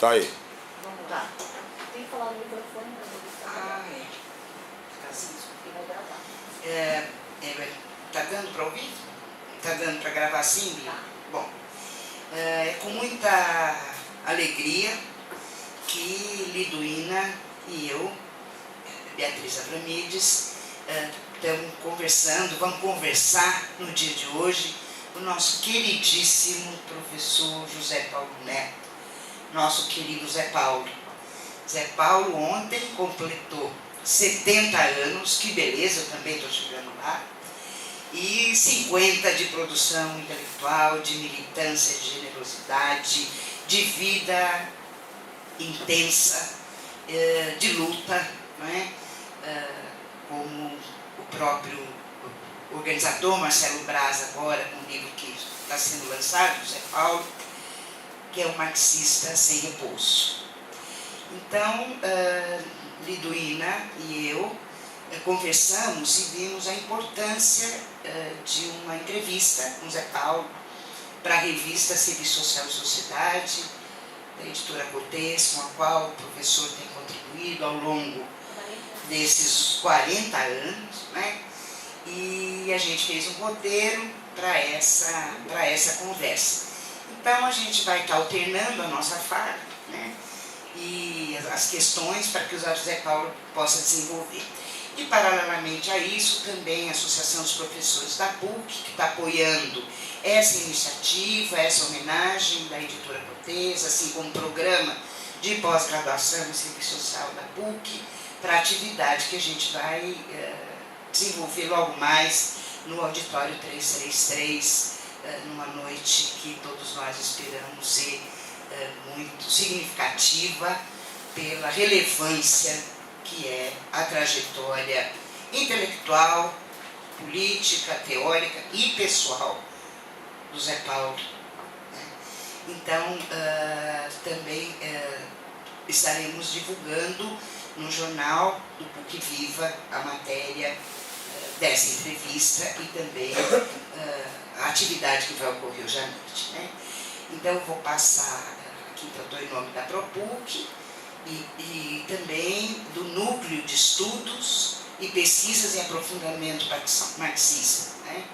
Tá aí. Vamos lá. Tem que falar no microfone para poder é. Tá assim. E vai gravar. Tá dando para ouvir? Tá dando para gravar assim? Tá. Bom, é com muita alegria que Liduína e eu, Beatriz Abramides, vamos conversar no dia de hoje com o nosso queridíssimo professor José Paulo Neto, nosso querido Zé Paulo. Zé Paulo ontem completou 70 anos, que beleza, eu também estou chegando lá, e 50 de produção intelectual, de militância, de generosidade, de vida intensa, de luta, não é? Como o próprio organizador Marcelo Braz agora, com um livro que está sendo lançado, Zé Paulo, que é um marxista sem repouso. Então, Liduína e eu conversamos e vimos a importância de uma entrevista com Zé Paulo para a revista Serviço Social e Sociedade, da editora Cortez, com a qual o professor tem contribuído ao longo desses 40 anos, né? E a gente fez um roteiro para essa conversa. Então a gente vai estar alternando a nossa fala, né? E as questões para que o Zé Paulo possa desenvolver. E paralelamente a isso também a Associação dos Professores da PUC, que está apoiando essa iniciativa, essa homenagem da editora Cortez, assim como o programa de pós-graduação em Serviço Social da PUC, para a atividade que a gente vai desenvolver logo mais no auditório 333, numa noite que todos nós esperamos ser muito significativa pela relevância que é a trajetória intelectual, política, teórica e pessoal do Zé Paulo. Então, também estaremos divulgando no jornal do PUC Viva a matéria dessa entrevista e também a atividade que vai ocorrer hoje à noite, né? Então, eu vou passar aqui, eu estou em nome da ProPUC e também do Núcleo de Estudos e Pesquisas em Aprofundamento Marxista, né?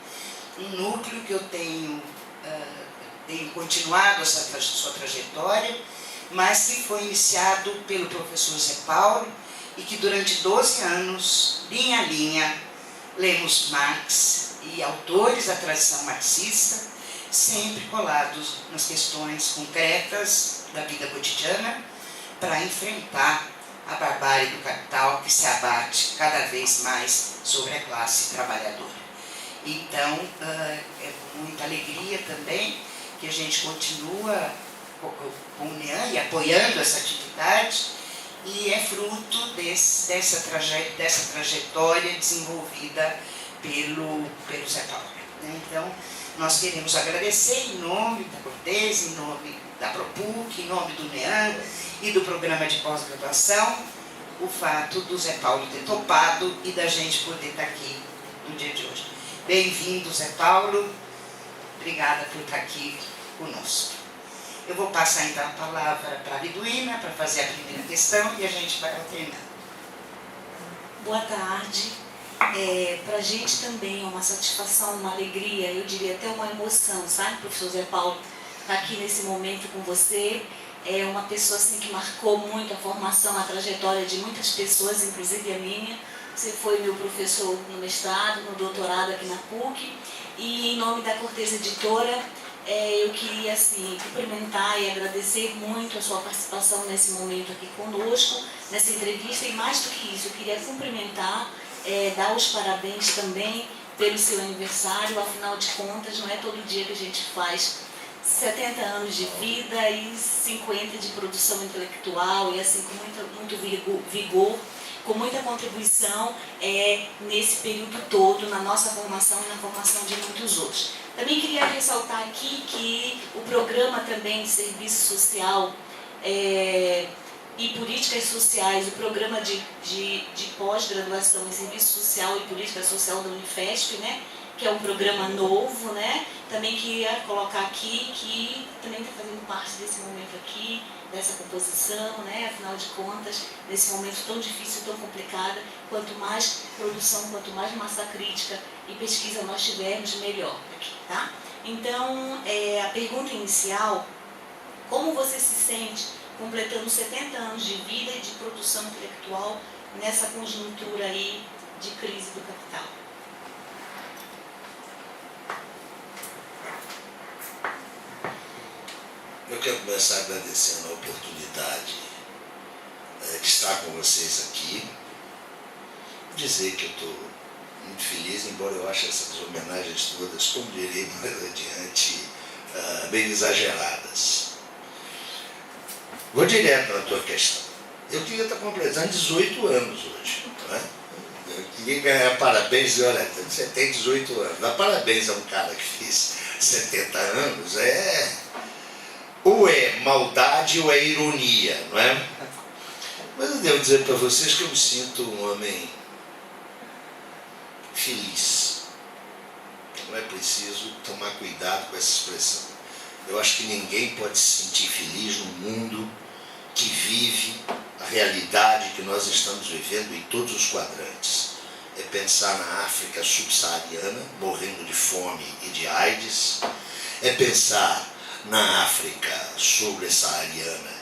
Um núcleo que eu tenho continuado essa sua trajetória, mas que foi iniciado pelo professor Zé Paulo e que durante 12 anos, linha a linha, lemos Marx e autores da tradição marxista, sempre colados nas questões concretas da vida cotidiana para enfrentar a barbárie do capital que se abate cada vez mais sobre a classe trabalhadora. Então, é muita alegria também que a gente continua com o NEAN e apoiando essa atividade, e é fruto dessa trajetória desenvolvida pelo Zé Paulo, né? Então, nós queremos agradecer em nome da Cortez, em nome da ProPUC, em nome do NEAN e do programa de pós-graduação, o fato do Zé Paulo ter topado e da gente poder estar aqui no dia de hoje. Bem-vindo, Zé Paulo. Obrigada por estar aqui conosco. Eu vou passar então a palavra para a Liduína para fazer a primeira questão e a gente vai alternando. Boa tarde. Para a gente também é uma satisfação, uma alegria, eu diria até uma emoção, sabe, professor Zé Paulo, estar aqui nesse momento com você. É uma pessoa assim, que marcou muito a formação, a trajetória de muitas pessoas, inclusive a minha. Você foi meu professor no mestrado, no doutorado aqui na PUC, e em nome da Cortez Editora, eu queria assim, cumprimentar e agradecer muito a sua participação nesse momento aqui conosco, nessa entrevista, e mais do que isso, eu queria cumprimentar, dar os parabéns também pelo seu aniversário. Afinal de contas, não é todo dia que a gente faz 70 anos de vida e 50 de produção intelectual, e assim com muito vigor, com muita contribuição nesse período todo, na nossa formação e na formação de muitos outros. Também queria ressaltar aqui que o programa também de serviço social e políticas sociais, o programa de pós-graduação em serviço social e política social da Unifesp, né, que é um programa novo, né, também queria colocar aqui que também está fazendo parte desse momento aqui, dessa composição, né? Afinal de contas, nesse momento tão difícil, tão complicado, quanto mais produção, quanto mais massa crítica e pesquisa nós tivermos, melhor. Tá? Então, a pergunta inicial, como você se sente completando 70 anos de vida e de produção intelectual nessa conjuntura aí de crise do capital? Eu quero começar agradecendo a oportunidade de estar com vocês aqui, dizer que eu estou muito feliz, embora eu ache essas homenagens todas, como direi mais adiante, bem exageradas. Vou direto na tua questão. Eu queria estar completando 18 anos hoje. Não é? Eu queria ganhar parabéns, e olha, você tem 18 anos, dar parabéns a um cara que fez 70 anos, ou é maldade ou é ironia, não é? Mas eu devo dizer para vocês que eu me sinto um homem feliz. Não é preciso tomar cuidado com essa expressão. Eu acho que ninguém pode se sentir feliz no mundo que vive a realidade que nós estamos vivendo em todos os quadrantes. É pensar na África subsaariana, morrendo de fome e de AIDS. É pensar na África subsaariana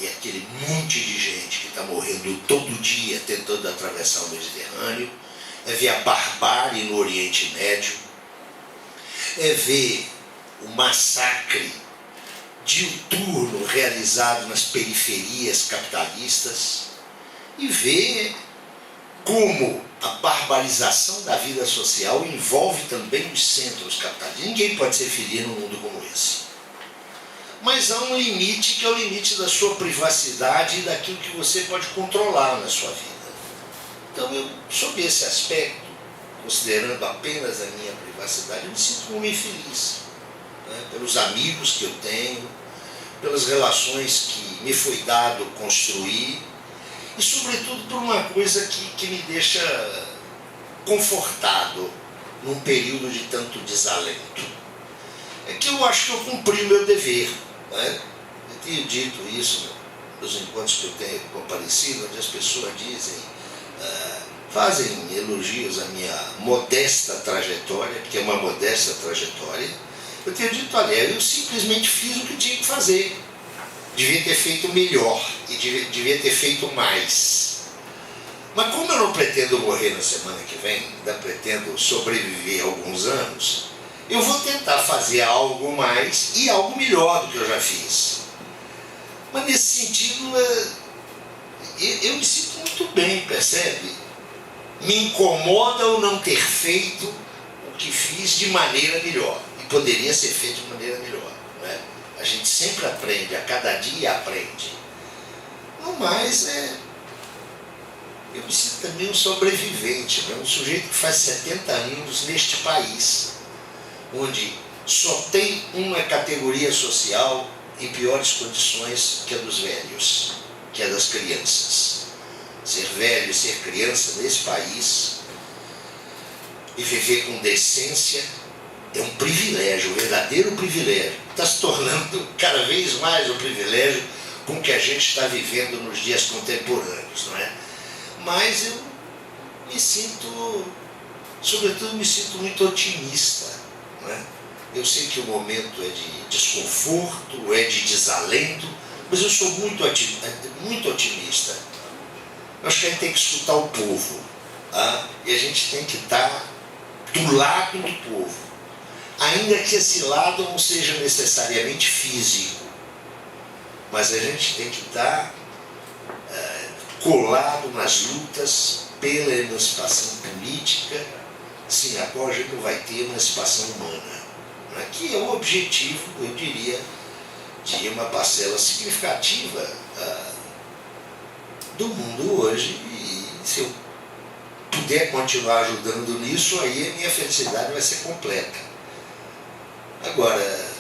e aquele monte de gente que está morrendo todo dia tentando atravessar o Mediterrâneo. É ver a barbárie no Oriente Médio. É ver o massacre diuturno realizado nas periferias capitalistas e ver como a barbarização da vida social envolve também os centros capitalistas. Ninguém pode ser feliz num mundo como esse. Mas há um limite que é o limite da sua privacidade e daquilo que você pode controlar na sua vida. Então, eu, sob esse aspecto, considerando apenas a minha privacidade, eu me sinto muito infeliz, né? Pelos amigos que eu tenho, pelas relações que me foi dado construir e, sobretudo, por uma coisa que me deixa confortado num período de tanto desalento. É que eu acho que eu cumpri o meu dever, né? Eu tenho dito isso nos encontros que eu tenho comparecido, onde as pessoas dizem, fazem elogios à minha modesta trajetória, porque é uma modesta trajetória. Eu tenho dito, olha, eu simplesmente fiz o que tinha que fazer. Devia ter feito melhor e devia ter feito mais. Mas como eu não pretendo morrer na semana que vem, ainda pretendo sobreviver alguns anos, eu vou tentar fazer algo mais e algo melhor do que eu já fiz. Mas nesse sentido, eu me sinto muito bem, percebe? Me incomoda o não ter feito o que fiz de maneira melhor. E poderia ser feito de maneira melhor. Não é? A gente sempre aprende, a cada dia aprende. No mais, eu me sinto também um sobrevivente, né? Um sujeito que faz 70 anos neste país, onde só tem uma categoria social em piores condições que a dos velhos, que é das crianças. Ser velho e ser criança nesse país e viver com decência é um privilégio, um verdadeiro privilégio. Está se tornando cada vez mais um privilégio com o que a gente está vivendo nos dias contemporâneos, não é? Mas eu me sinto, sobretudo me sinto muito otimista, não é? Eu sei que o momento é de desconforto, é de desalento, mas eu sou muito otimista. Eu acho que a gente tem que escutar o povo, tá? E a gente tem que estar do lado do povo, ainda que esse lado não seja necessariamente físico, mas a gente tem que estar colado nas lutas pela emancipação política, sem a qual a gente não vai ter emancipação humana, né? Que é o objetivo, eu diria, de uma parcela significativa do mundo hoje. E se eu puder continuar ajudando nisso, aí a minha felicidade vai ser completa. Agora,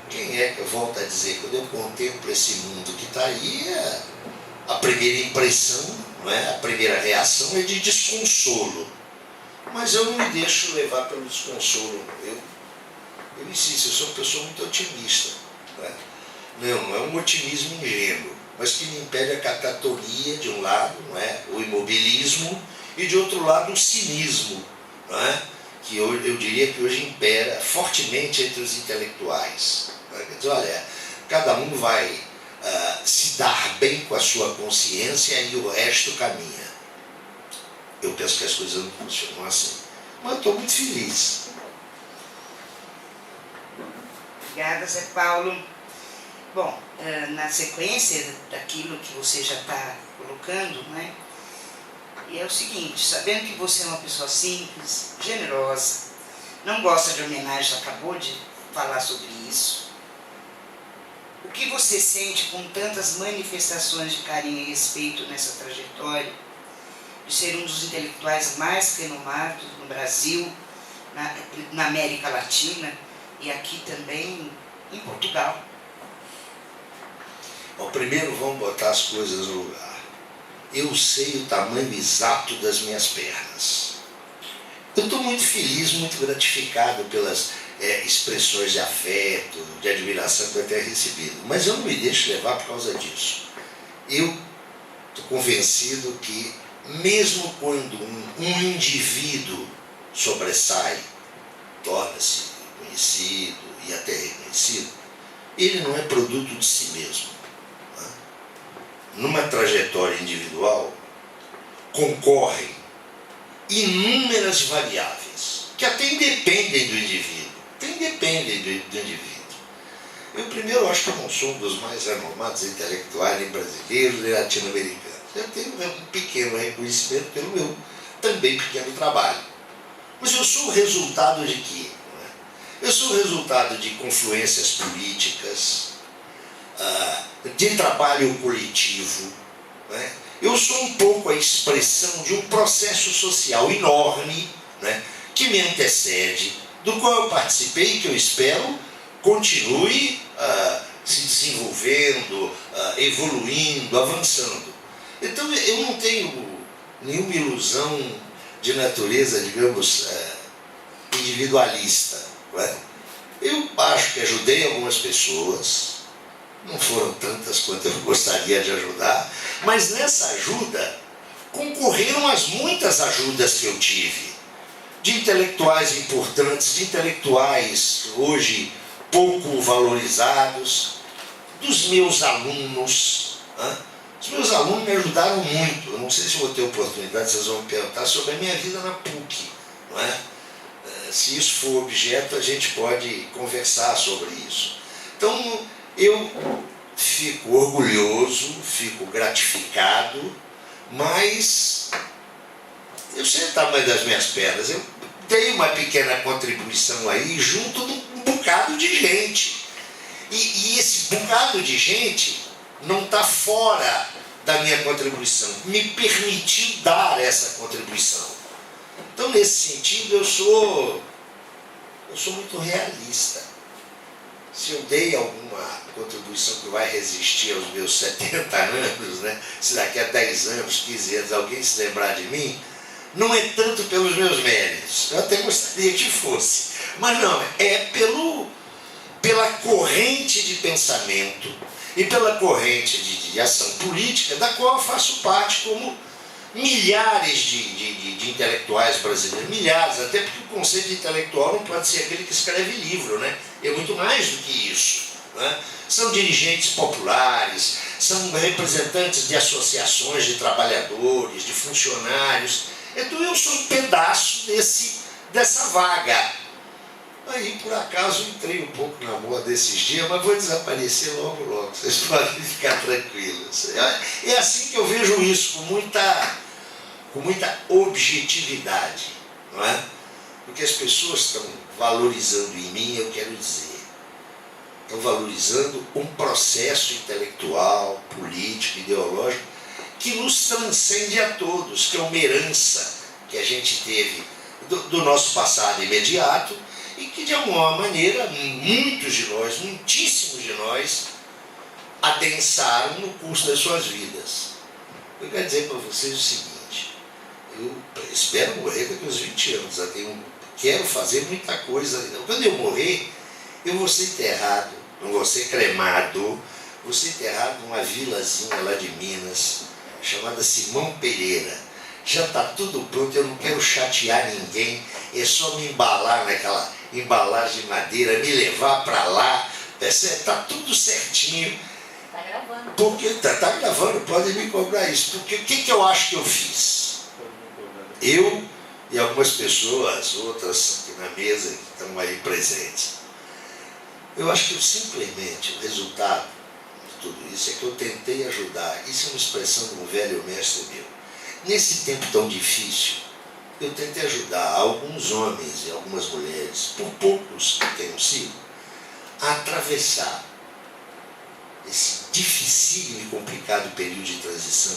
quem é que eu volto a dizer, quando eu contemplo esse mundo que está aí, a primeira impressão, não é? A primeira reação é de desconsolo. Mas eu não me deixo levar pelo desconsolo. Eu insisto, eu sou uma pessoa muito otimista, não é? Não é um otimismo ingênuo, mas que me impede a catatonia de um lado, não é? O imobilismo, e de outro lado o cinismo, não é? Que eu diria que hoje impera fortemente entre os intelectuais. Não é? Quer dizer, olha, cada um vai se dar bem com a sua consciência e o resto caminha. Eu penso que as coisas não funcionam assim. Mas eu estou muito feliz. Obrigada, Zé Paulo. Bom, na sequência daquilo que você já está colocando, né? E é o seguinte, sabendo que você é uma pessoa simples, generosa, não gosta de homenagem, acabou de falar sobre isso. O que você sente com tantas manifestações de carinho e respeito nessa trajetória, de ser um dos intelectuais mais renomados no Brasil, na América Latina e aqui também em Portugal? Bom, primeiro vamos botar as coisas no lugar. Eu sei o tamanho exato das minhas pernas. Eu estou muito feliz, muito gratificado pelas expressões de afeto, de admiração que eu tenho recebido. Mas eu não me deixo levar por causa disso. Eu estou convencido que, mesmo quando um indivíduo sobressai, torna-se conhecido e até reconhecido, ele não é produto de si mesmo. Numa trajetória individual, concorrem inúmeras variáveis que até independem do indivíduo. Eu primeiro acho que eu não sou um dos mais renomados intelectuais nem brasileiros nem latino-americanos. Eu tenho um pequeno reconhecimento pelo meu também pequeno trabalho. Mas eu sou o resultado de quê? Eu sou o resultado de confluências políticas, de trabalho coletivo. Né? Eu sou um pouco a expressão de um processo social enorme, né, que me antecede, do qual eu participei e que eu espero continue se desenvolvendo, evoluindo, avançando. Então eu não tenho nenhuma ilusão de natureza, digamos, individualista. Né? Eu acho que ajudei algumas pessoas, não foram tantas quanto eu gostaria de ajudar, mas nessa ajuda concorreram as muitas ajudas que eu tive, de intelectuais importantes, de intelectuais hoje pouco valorizados, dos meus alunos. Né? Os meus alunos me ajudaram muito. Eu não sei se vou ter oportunidade, vocês vão me perguntar sobre a minha vida na PUC. Não é? Se isso for objeto, a gente pode conversar sobre isso. Então, eu fico orgulhoso, fico gratificado, mas eu sei o tamanho das minhas pernas. Eu dei uma pequena contribuição aí junto de um bocado de gente. E esse bocado de gente não está fora da minha contribuição. Me permitiu dar essa contribuição. Então, nesse sentido, eu sou muito realista. Se eu dei alguma contribuição que vai resistir aos meus 70 anos, né? Se daqui a 10 anos, 15 anos, alguém se lembrar de mim, não é tanto pelos meus méritos. Eu até gostaria que fosse. Mas não, é pela corrente de pensamento e pela corrente de ação política da qual eu faço parte, como milhares de intelectuais brasileiros, milhares, até porque o conceito de intelectual não pode ser aquele que escreve livro, né? É muito mais do que isso. Né? São dirigentes populares, são representantes de associações de trabalhadores, de funcionários. Então eu sou um pedaço dessa vaga. Aí, por acaso, entrei um pouco na moda desses dias, mas vou desaparecer logo, logo. Vocês podem ficar tranquilos. É assim que eu vejo isso, com muita objetividade. Não é? Porque as pessoas estão valorizando em mim, eu quero dizer, estão valorizando um processo intelectual, político, ideológico, que nos transcende a todos, que é uma herança que a gente teve do nosso passado imediato, e que, de alguma maneira, muitos de nós, muitíssimos de nós, adensaram no curso das suas vidas. Eu quero dizer para vocês o seguinte: eu espero morrer daqui aos 20 anos, quero fazer muita coisa. Quando eu morrer, eu vou ser enterrado, não vou ser cremado, vou ser enterrado numa vilazinha lá de Minas, chamada Simão Pereira. Já está tudo pronto, eu não quero chatear ninguém, é só me embalar naquela embalagem de madeira, me levar para lá, está tudo certinho. Tá gravando. Porque tá gravando, podem me cobrar isso. Porque o que eu acho que eu fiz? Eu e algumas pessoas, outras aqui na mesa, que estão aí presentes. Eu acho que simplesmente o resultado de tudo isso é que eu tentei ajudar. Isso é uma expressão de um velho mestre meu. Nesse tempo tão difícil, eu tentei ajudar alguns homens e algumas mulheres, por poucos que tenham sido, a atravessar esse dificílimo e complicado período de transição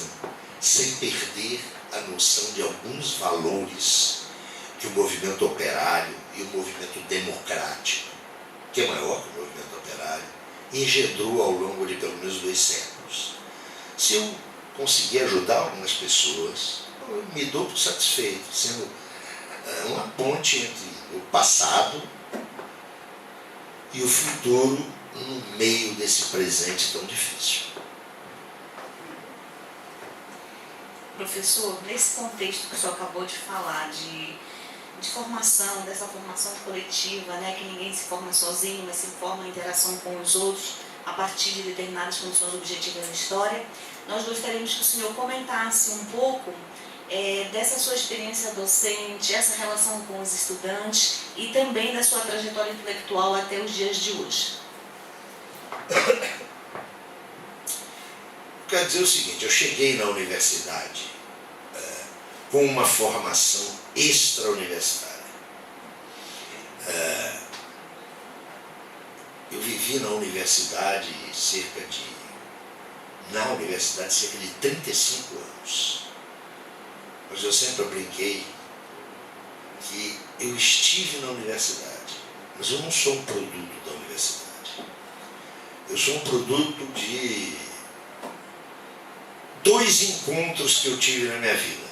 sem perder a noção de alguns valores que o movimento operário e o movimento democrático, que é maior que o movimento operário, engendrou ao longo de pelo menos 2 séculos. Se eu conseguir ajudar algumas pessoas, eu me dou por satisfeito, sendo uma ponte entre o passado e o futuro no meio desse presente tão difícil. Professor, nesse contexto que o senhor acabou de falar, de formação, dessa formação coletiva, né, que ninguém se forma sozinho, mas se forma em interação com os outros a partir de determinadas condições objetivas da história, nós gostaríamos que o senhor comentasse um pouco dessa sua experiência docente, essa relação com os estudantes e também da sua trajetória intelectual até os dias de hoje. Quero dizer o seguinte, eu cheguei na universidade com uma formação extra-universitária. Eu vivi na universidade cerca de 35 anos. Mas eu sempre brinquei que eu estive na universidade, mas eu não sou um produto da universidade. Eu sou um produto de 2 encontros que eu tive na minha vida.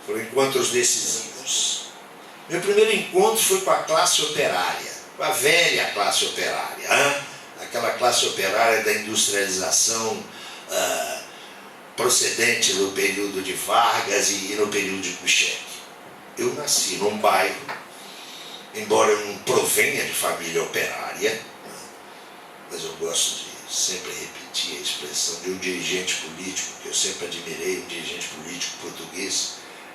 Foram encontros decisivos. Meu primeiro encontro foi com a classe operária, com a velha classe operária, aquela classe operária da industrialização procedente do período de Vargas e no período de Kubitschek. Eu nasci num bairro, embora eu não provenha de família operária, mas eu gosto de sempre repetir a expressão de um dirigente político, que eu sempre admirei, um dirigente político português,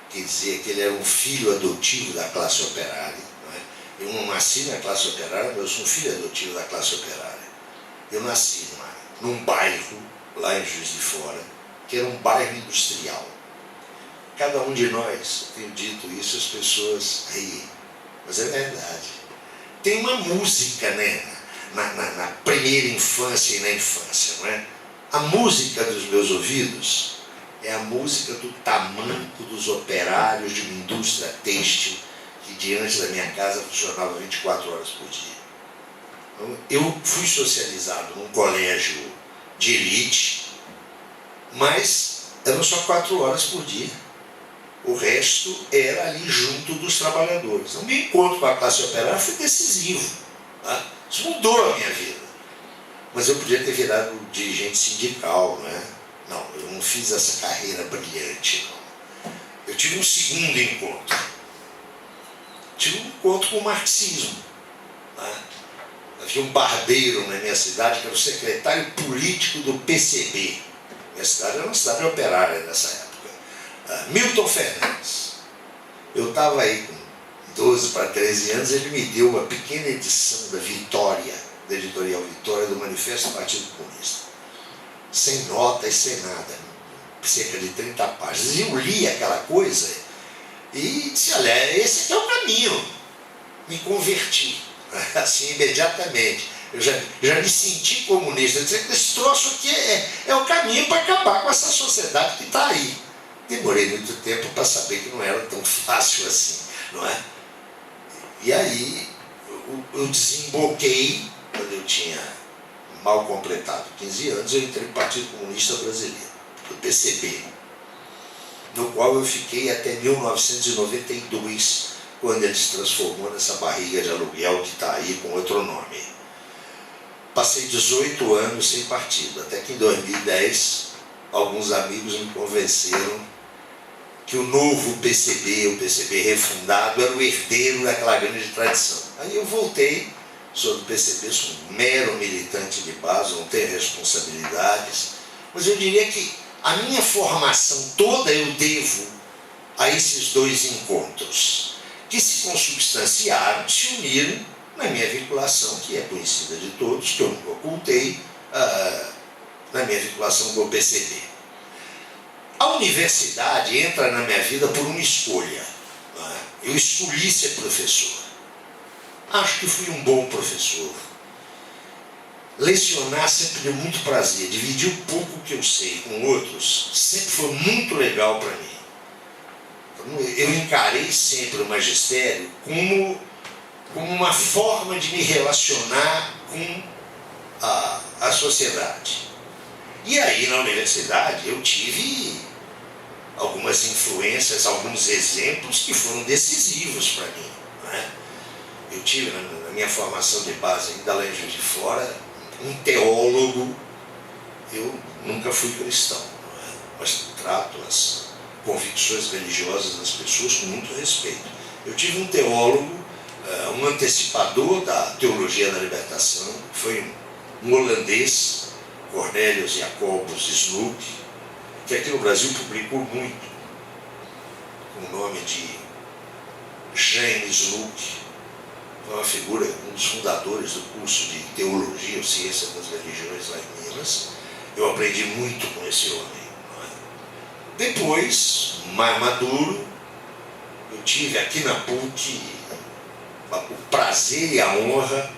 que dizia que ele era um filho adotivo da classe operária. Não é? Eu não nasci na classe operária, mas eu sou um filho adotivo da classe operária. Eu nasci num bairro, lá em Juiz de Fora, que era um bairro industrial. Cada um de nós, eu tenho dito isso, as pessoas riem, mas é verdade. Tem uma música, né, na primeira infância e na infância, não é? A música dos meus ouvidos é a música do tamanco dos operários de uma indústria têxtil que diante da minha casa funcionava 24 horas por dia. Então, eu fui socializado num colégio de elite, mas eram só 4 horas por dia. O resto era ali junto dos trabalhadores. O meu encontro com a classe operária foi decisivo. Tá? Isso mudou a minha vida. Mas eu podia ter virado dirigente sindical, não é? Não, eu não fiz essa carreira brilhante, não. Eu tive um segundo encontro. Tive um encontro com o marxismo. Tá? Havia um barbeiro na minha cidade que era o secretário político do PCB. Minha cidade era uma cidade operária nessa época. Milton Fernandes. Eu estava aí com 12 para 13 anos, ele me deu uma pequena edição da Vitória, da editorial Vitória, do Manifesto do Partido Comunista. Sem nota e sem nada. Cerca de 30 páginas. E eu li aquela coisa e disse, olha, esse aqui é o caminho. Me converti, assim, imediatamente. Eu já me senti comunista. Eu disse, esse troço aqui é o caminho para acabar com essa sociedade que está aí. Demorei muito tempo para saber que não era tão fácil assim, não é? E aí eu desemboquei, quando eu tinha mal completado 15 anos, eu entrei no Partido Comunista Brasileiro, do PCB, no qual eu fiquei até 1992, quando ele se transformou nessa barriga de aluguel que está aí com outro nome. passei 18 anos sem partido, até que em 2010 alguns amigos me convenceram que o novo PCB, o PCB refundado, era o herdeiro daquela grande tradição. Aí eu voltei, sou do PCB, sou um mero militante de base, não tenho responsabilidades, mas eu diria que a minha formação toda eu devo a esses dois encontros, que se consubstanciaram, se uniram na minha vinculação, que é conhecida de todos, que eu nunca ocultei, na minha vinculação com o PCB. A universidade entra na minha vida por uma escolha. Eu escolhi ser professor. Acho que fui um bom professor. Lecionar sempre deu muito prazer. Dividir o pouco que eu sei com outros sempre foi muito legal para mim. Eu encarei sempre o magistério como uma forma de me relacionar com a sociedade. E aí, na universidade, eu tive algumas influências, alguns exemplos que foram decisivos para mim. Né? Eu tive, na minha formação de base, ainda lá em Juiz de Fora, um teólogo. Eu nunca fui cristão, mas trato as convicções religiosas das pessoas com muito respeito. Eu tive um teólogo, um antecipador da teologia da libertação, foi um holandês, Cornelius Jacobus Snoek, que aqui no Brasil publicou muito, com o nome de James Snoek. Foi uma figura, um dos fundadores do curso de Teologia ou Ciência das Religiões lá em Minas. Eu aprendi muito com esse homem. Depois, mais maduro, eu tive aqui na PUC o prazer e a honra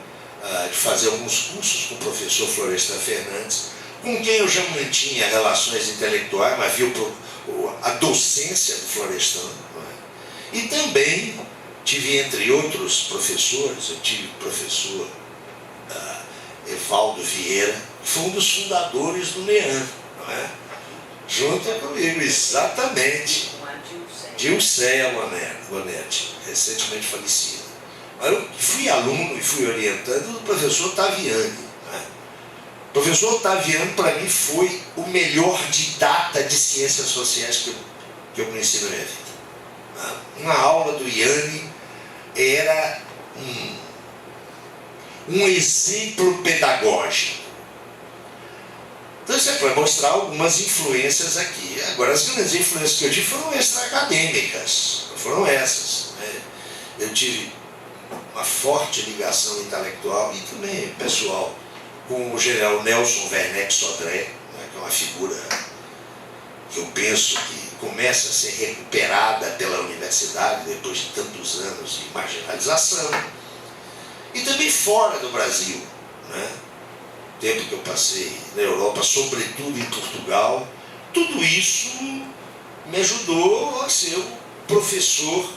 de fazer alguns cursos com o professor Florestan Fernandes, com quem eu já mantinha relações intelectuais, mas viu a docência do Florestan. E também tive, entre outros professores, eu tive o professor Evaldo Vieira, que foi um dos fundadores do NEAN, não é? Junto comigo, exatamente. Dilceia Bonetti, recentemente falecida. Eu fui aluno e fui orientando do professor Ottaviani. Né? O professor Ottaviani, para mim, foi o melhor didata de ciências sociais que eu conheci na minha vida. Né? Uma aula do Iane era um exemplo pedagógico. Então, isso é para mostrar algumas influências aqui. Agora, as grandes influências que eu tive foram extra-acadêmicas, foram essas. Né? Eu tive uma forte ligação intelectual e também pessoal com o general Nelson Werneck Sodré, né, que é uma figura que eu penso que começa a ser recuperada pela universidade depois de tantos anos de marginalização. E também fora do Brasil, né? O tempo que eu passei na Europa, sobretudo em Portugal, tudo isso me ajudou a ser o professor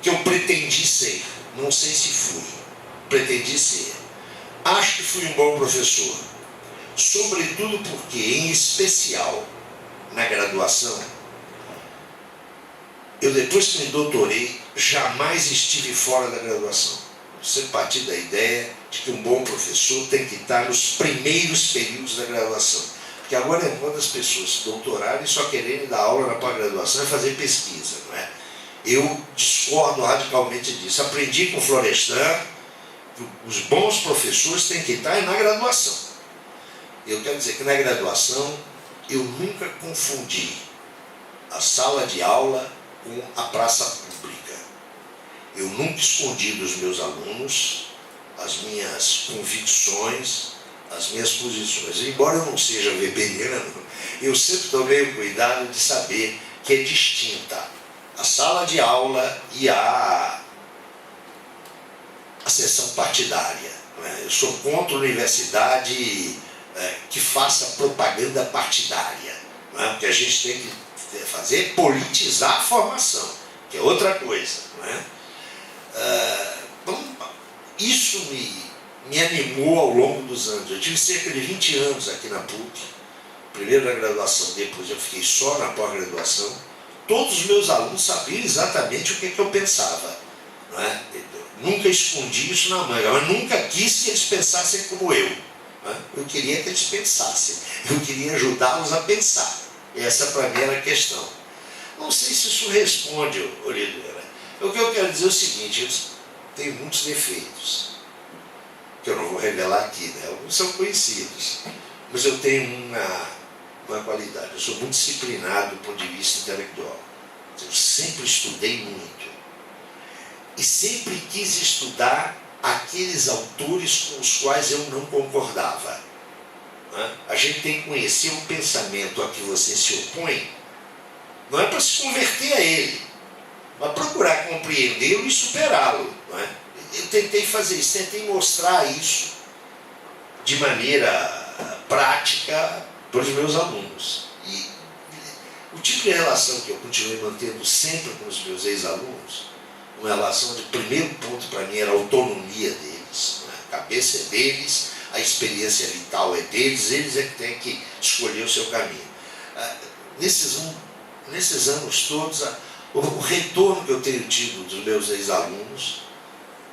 que eu pretendi ser. Não sei se fui, pretendi ser. Acho que fui um bom professor, sobretudo porque, em especial, na graduação, eu depois que me doutorei, jamais estive fora da graduação. Eu sempre parti da ideia de que um bom professor tem que estar nos primeiros períodos da graduação. Porque agora é quando as pessoas se doutorarem e só quererem dar aula na pós-graduação e fazer pesquisa, não é? Eu discordo radicalmente disso. Aprendi com o Florestan que os bons professores têm que estar na graduação. Eu quero dizer que na graduação eu nunca confundi a sala de aula com a praça pública. Eu nunca escondi dos meus alunos as minhas convicções, as minhas posições. Embora eu não seja weberiano, eu sempre tomei o cuidado de saber que é distinta a sala de aula e a sessão partidária. Eu sou contra a universidade que faça propaganda partidária. Porque a gente tem que fazer politizar a formação, que é outra coisa. Isso me animou ao longo dos anos. Eu tive cerca de 20 anos aqui na PUC, primeiro na graduação, depois eu fiquei só na pós-graduação. Todos os meus alunos sabiam exatamente o que eu pensava. Não é? Eu nunca escondi isso na manga, mas nunca quis que eles pensassem como eu. Né? Eu queria que eles pensassem, eu queria ajudá-los a pensar. Essa para mim era a questão. Não sei se isso responde, Oliveira. O que eu quero dizer é o seguinte, eu tenho muitos defeitos, que eu não vou revelar aqui, né? Alguns são conhecidos, mas eu tenho uma qualidade, eu sou muito disciplinado do ponto de vista intelectual. Eu sempre estudei muito e sempre quis estudar aqueles autores com os quais eu não concordava. Né? A gente tem que conhecer um pensamento a que você se opõe, não é para se converter a ele, mas procurar compreendê-lo e superá-lo. Não é? Eu tentei fazer isso, tentei mostrar isso de maneira prática para os meus alunos. E o tipo de relação que eu continuei mantendo sempre com os meus ex-alunos, uma relação de primeiro ponto para mim era a autonomia deles. Né? A cabeça é deles, a experiência vital é deles, eles é que têm que escolher o seu caminho. Nesses anos todos, o retorno que eu tenho tido dos meus ex-alunos,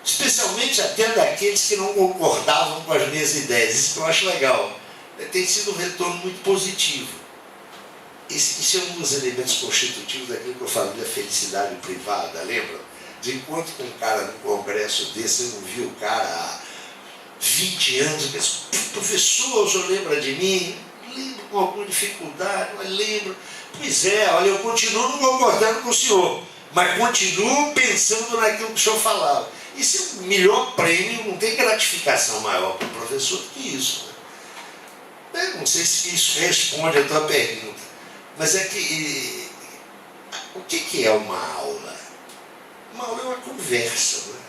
especialmente até daqueles que não concordavam com as minhas ideias, isso que eu acho legal, tem sido um retorno muito positivo. Isso é um dos elementos constitutivos daquilo que eu falei da felicidade privada, lembra? De encontro com um cara num congresso desse, eu não vi o cara há 20 anos, eu penso, professor, o senhor lembra de mim? Lembro com alguma dificuldade, mas lembro. Pois é, olha, eu continuo não concordando com o senhor, mas continuo pensando naquilo que o senhor falava. Isso é o melhor prêmio, não tem gratificação maior para o professor do que isso. Né? Eu não sei se isso responde a tua pergunta, mas é que o que é uma aula? Uma aula é uma conversa, né?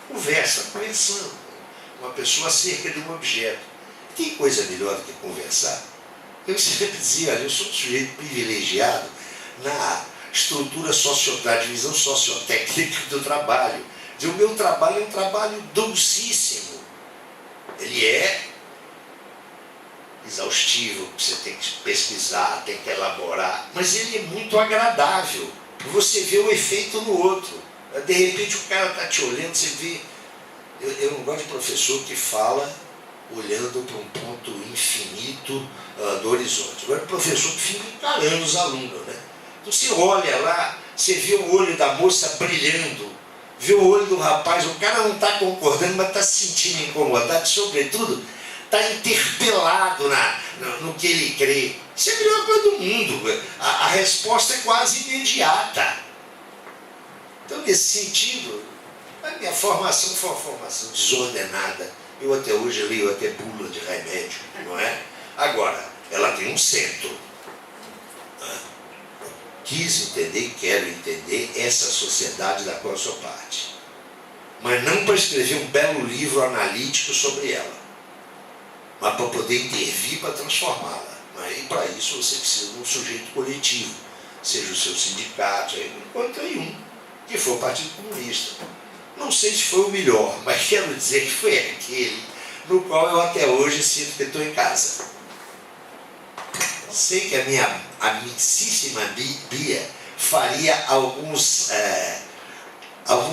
Conversa, conversando. Uma pessoa acerca de um objeto. Tem coisa melhor do que conversar? Eu sempre dizia, olha, eu sou um sujeito privilegiado na estrutura da divisão sociotécnica do trabalho. O meu trabalho é um trabalho dulcíssimo. Ele é exaustivo, você tem que pesquisar, tem que elaborar, mas ele é muito agradável. Você vê o efeito no outro. De repente o cara está te olhando, você vê. Eu não gosto de professor que fala olhando para um ponto infinito do horizonte. Agora o professor que fica encarando os alunos, né? Então você olha lá, você vê o olho da moça brilhando, vê o olho do rapaz, o cara não está concordando, mas está se sentindo incomodado, sobretudo está interpelado no que ele crê. Isso é a melhor coisa do mundo. A resposta é quase imediata. Então, nesse sentido, a minha formação foi uma formação desordenada. Eu até hoje leio até bula de remédio, não é? Agora, ela tem um centro. Quis entender, quero entender essa sociedade da qual eu sou parte. Mas não para escrever um belo livro analítico sobre ela, mas para poder intervir, para transformá-la. E para isso você precisa de um sujeito coletivo, seja o seu sindicato, encontrei um, que foi o Partido Comunista. Não sei se foi o melhor, mas quero dizer que foi aquele no qual eu até hoje sinto que estou em casa. Sei que a minha amicíssima Bia faria alguns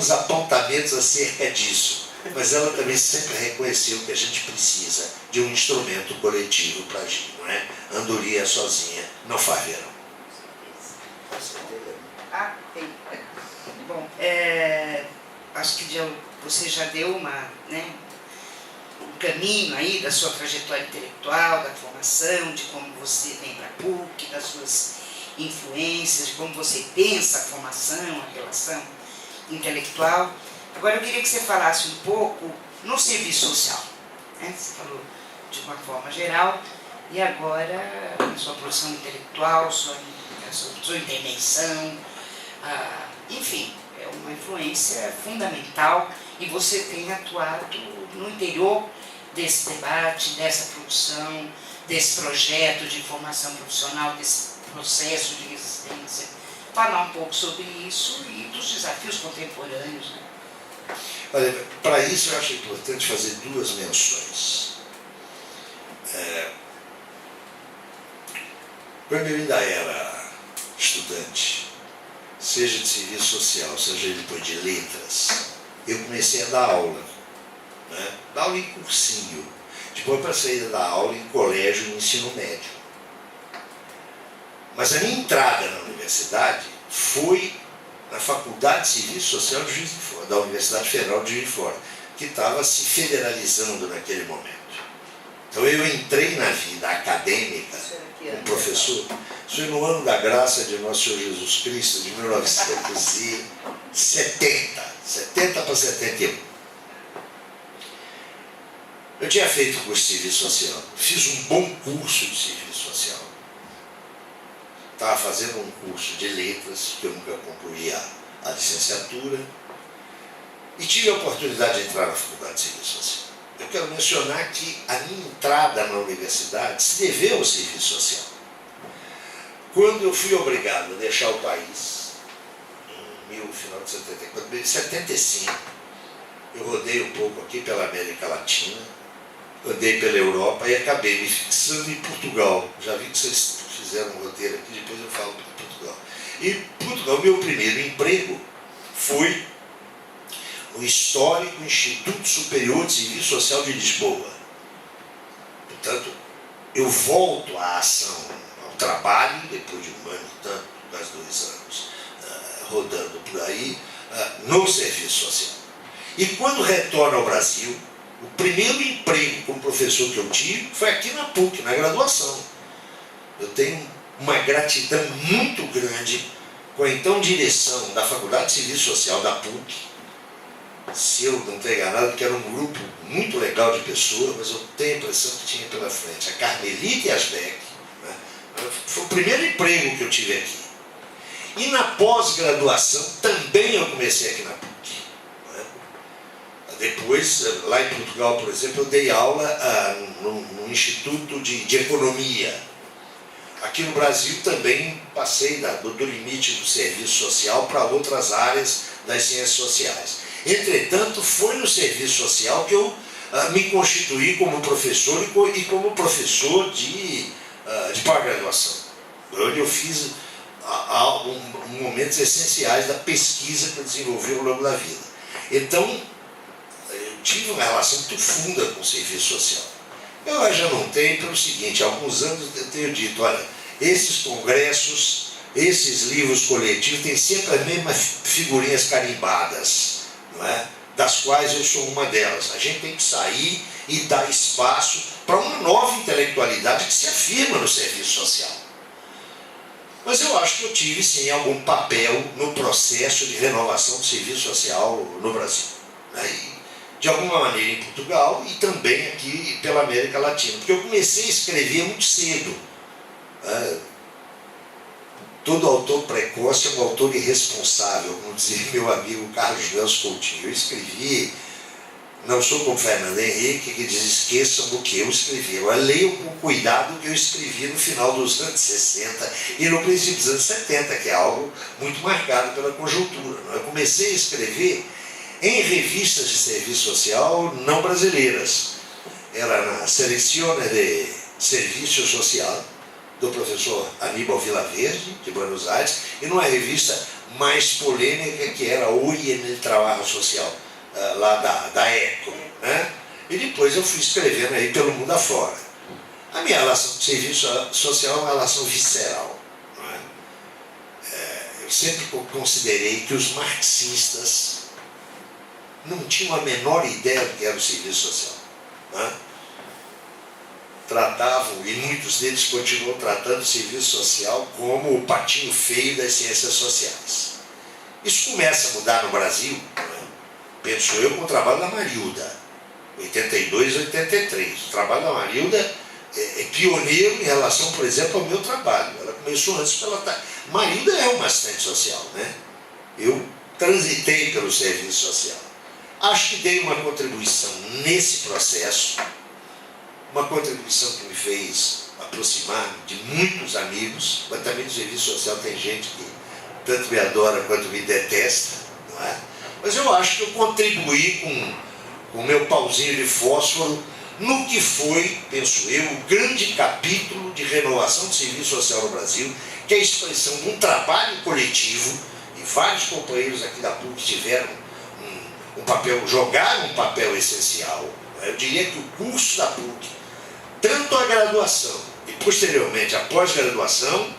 apontamentos acerca disso, mas ela também sempre reconheceu que a gente precisa de um instrumento coletivo para agir, não é? Andorinha sozinha não faz verão. Tem. Bom, acho que você já deu um caminho aí da sua trajetória intelectual, da formação, de como você vem para a PUC, das suas influências, de como você pensa a formação, a relação intelectual. Agora eu queria que você falasse um pouco no serviço social. Né? Você falou de uma forma geral, e agora a sua produção intelectual, sua intervenção, enfim, é uma influência fundamental, e você tem atuado no interior desse debate, dessa produção, desse projeto de formação profissional, desse processo de resistência. Falar um pouco sobre isso e dos desafios contemporâneos. Né? Olha, para isso eu acho importante fazer duas menções. Quando eu ainda era estudante, seja de serviço social, seja depois de letras, eu comecei a dar aula. Né? Dar aula em cursinho. depois para a saída da aula em colégio e ensino médio. Mas a minha entrada na universidade foi na Faculdade de Serviço Social de Juiz de Fora, da Universidade Federal de Juiz de Fora, que estava se federalizando naquele momento. Então eu entrei na vida acadêmica como professor, isso foi no ano da graça de Nosso Senhor Jesus Cristo, de 1970, 70 para 71. Eu tinha feito curso de serviço social, fiz um bom curso de serviço social. Estava fazendo um curso de letras, que eu nunca concluí a licenciatura, e tive a oportunidade de entrar na Faculdade de Serviço Social. Eu quero mencionar que a minha entrada na universidade se deveu ao serviço social. Quando eu fui obrigado a deixar o país, no final de 74, em 75, eu rodei um pouco aqui pela América Latina, andei pela Europa e acabei me fixando em Portugal. Já vi que vocês fizeram um roteiro aqui, depois eu falo de Portugal. E Portugal, meu primeiro emprego foi no histórico Instituto Superior de Serviço Social de Lisboa. Portanto, eu volto à ação, ao trabalho, depois de um ano e tanto, quase 2 anos, rodando por aí, no serviço social. E quando retorno ao Brasil, o primeiro emprego como professor que eu tive foi aqui na PUC, na graduação. Eu tenho uma gratidão muito grande com a então direção da Faculdade de Serviço Social da PUC. Se eu não estou enganado, que era um grupo muito legal de pessoas, mas eu tenho a impressão que tinha pela frente a Carmelita e Asbeck. Né? Foi o primeiro emprego que eu tive aqui. E na pós-graduação também eu comecei aqui na PUC. Né? Depois, lá em Portugal, por exemplo, eu dei aula no Instituto de Economia. Aqui no Brasil também passei do limite do serviço social para outras áreas das ciências sociais. Entretanto, foi no serviço social que eu me constituí como professor e como professor de pós-graduação, onde eu fiz momentos essenciais da pesquisa que eu desenvolvi ao longo da vida. Então, eu tive uma relação muito funda com o serviço social. Eu já não tenho, pelo seguinte, há alguns anos eu tenho dito, olha, esses congressos, esses livros coletivos têm sempre as mesmas figurinhas carimbadas, não é? Das quais eu sou uma delas. A gente tem que sair e dar espaço para uma nova intelectualidade que se afirma no serviço social. Mas eu acho que eu tive, sim, algum papel no processo de renovação do serviço social no Brasil. Né? E, de alguma maneira em Portugal e também aqui pela América Latina. Porque eu comecei a escrever muito cedo. Todo autor precoce é um autor irresponsável, como dizia meu amigo Carlos Nelson Coutinho. Eu escrevi, não sou como Fernando Henrique, que diz esqueçam do que eu escrevi. Eu leio com cuidado o que eu escrevi no final dos anos 60 e no princípio dos anos 70, que é algo muito marcado pela conjuntura. Eu comecei a escrever em revistas de serviço social não brasileiras. Era na Selezione de Serviço Social, do professor Aníbal Vilaverde, de Buenos Aires, e numa revista mais polêmica que era Hoy en el Trabajo Social, lá da ECO. Né? E depois eu fui escrevendo aí pelo mundo afora. A minha relação com o serviço social é uma relação visceral. Não é? Eu sempre considerei que os marxistas não tinham a menor ideia do que era o serviço social. Né? Tratavam, e muitos deles continuam tratando o serviço social como o patinho feio das ciências sociais. Isso começa a mudar no Brasil, né? Penso eu, com o trabalho da Marilda, 82 e 83. O trabalho da Marilda é pioneiro em relação, por exemplo, ao meu trabalho. Ela começou antes pela... Marilda é uma assistente social, né? Eu transitei pelo serviço social. Acho que dei uma contribuição nesse processo, uma contribuição que me fez aproximar de muitos amigos, mas também no serviço social tem gente que tanto me adora quanto me detesta, não é? Mas eu acho que eu contribuí com o meu pauzinho de fósforo no que foi, penso eu, o grande capítulo de renovação do serviço social no Brasil, que é a expressão de um trabalho coletivo, e vários companheiros aqui da PUC tiveram um papel, jogaram um papel essencial, Eu diria que o curso da PUC, tanto a graduação e posteriormente a pós-graduação,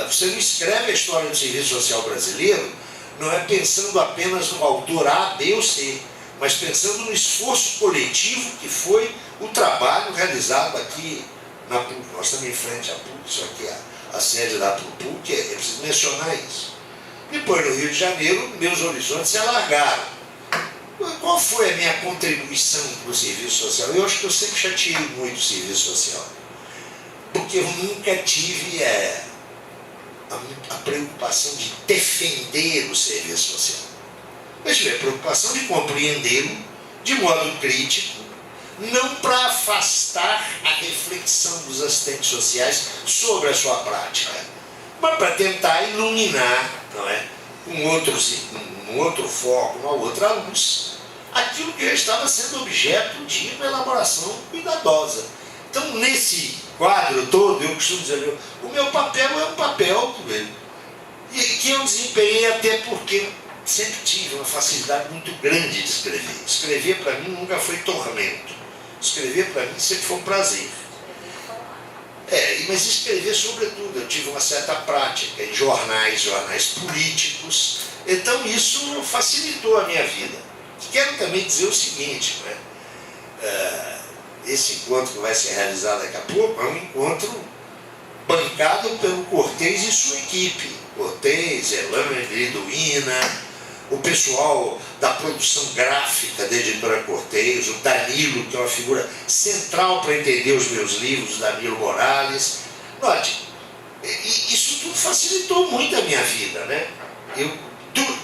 você não escreve a história do serviço social brasileiro, não é pensando apenas no autor A, B ou C, mas pensando no esforço coletivo que foi o trabalho realizado aqui na PUC. Nós estamos em frente à PUC, isso aqui é a sede da PUC, é preciso mencionar isso. Depois, no Rio de Janeiro, meus horizontes se alargaram. Qual foi a minha contribuição para o serviço social? Eu acho que eu sempre chateei muito o serviço social, porque eu nunca tive a preocupação de defender o serviço social. Mas tive a preocupação de compreendê-lo de modo crítico, não para afastar a reflexão dos assistentes sociais sobre a sua prática, mas para tentar iluminar, não é, um outro foco, uma outra luz, aquilo que já estava sendo objeto de uma elaboração cuidadosa. Então, nesse quadro todo, eu costumo dizer, o meu papel é um papel que eu desempenhei até porque sempre tive uma facilidade muito grande de escrever. Escrever para mim nunca foi tormento. Escrever para mim sempre foi um prazer. Mas escrever sobretudo, eu tive uma certa prática em jornais políticos, então isso facilitou a minha vida. Quero também dizer o seguinte, né? Esse encontro que vai ser realizado daqui a pouco é um encontro bancado pelo Cortez e sua equipe. Cortez, Elane, Liduína, o pessoal da produção gráfica da editora Cortez, o Danilo, que é uma figura central para entender os meus livros, Danilo Morales. Note, isso tudo facilitou muito a minha vida, né? Eu,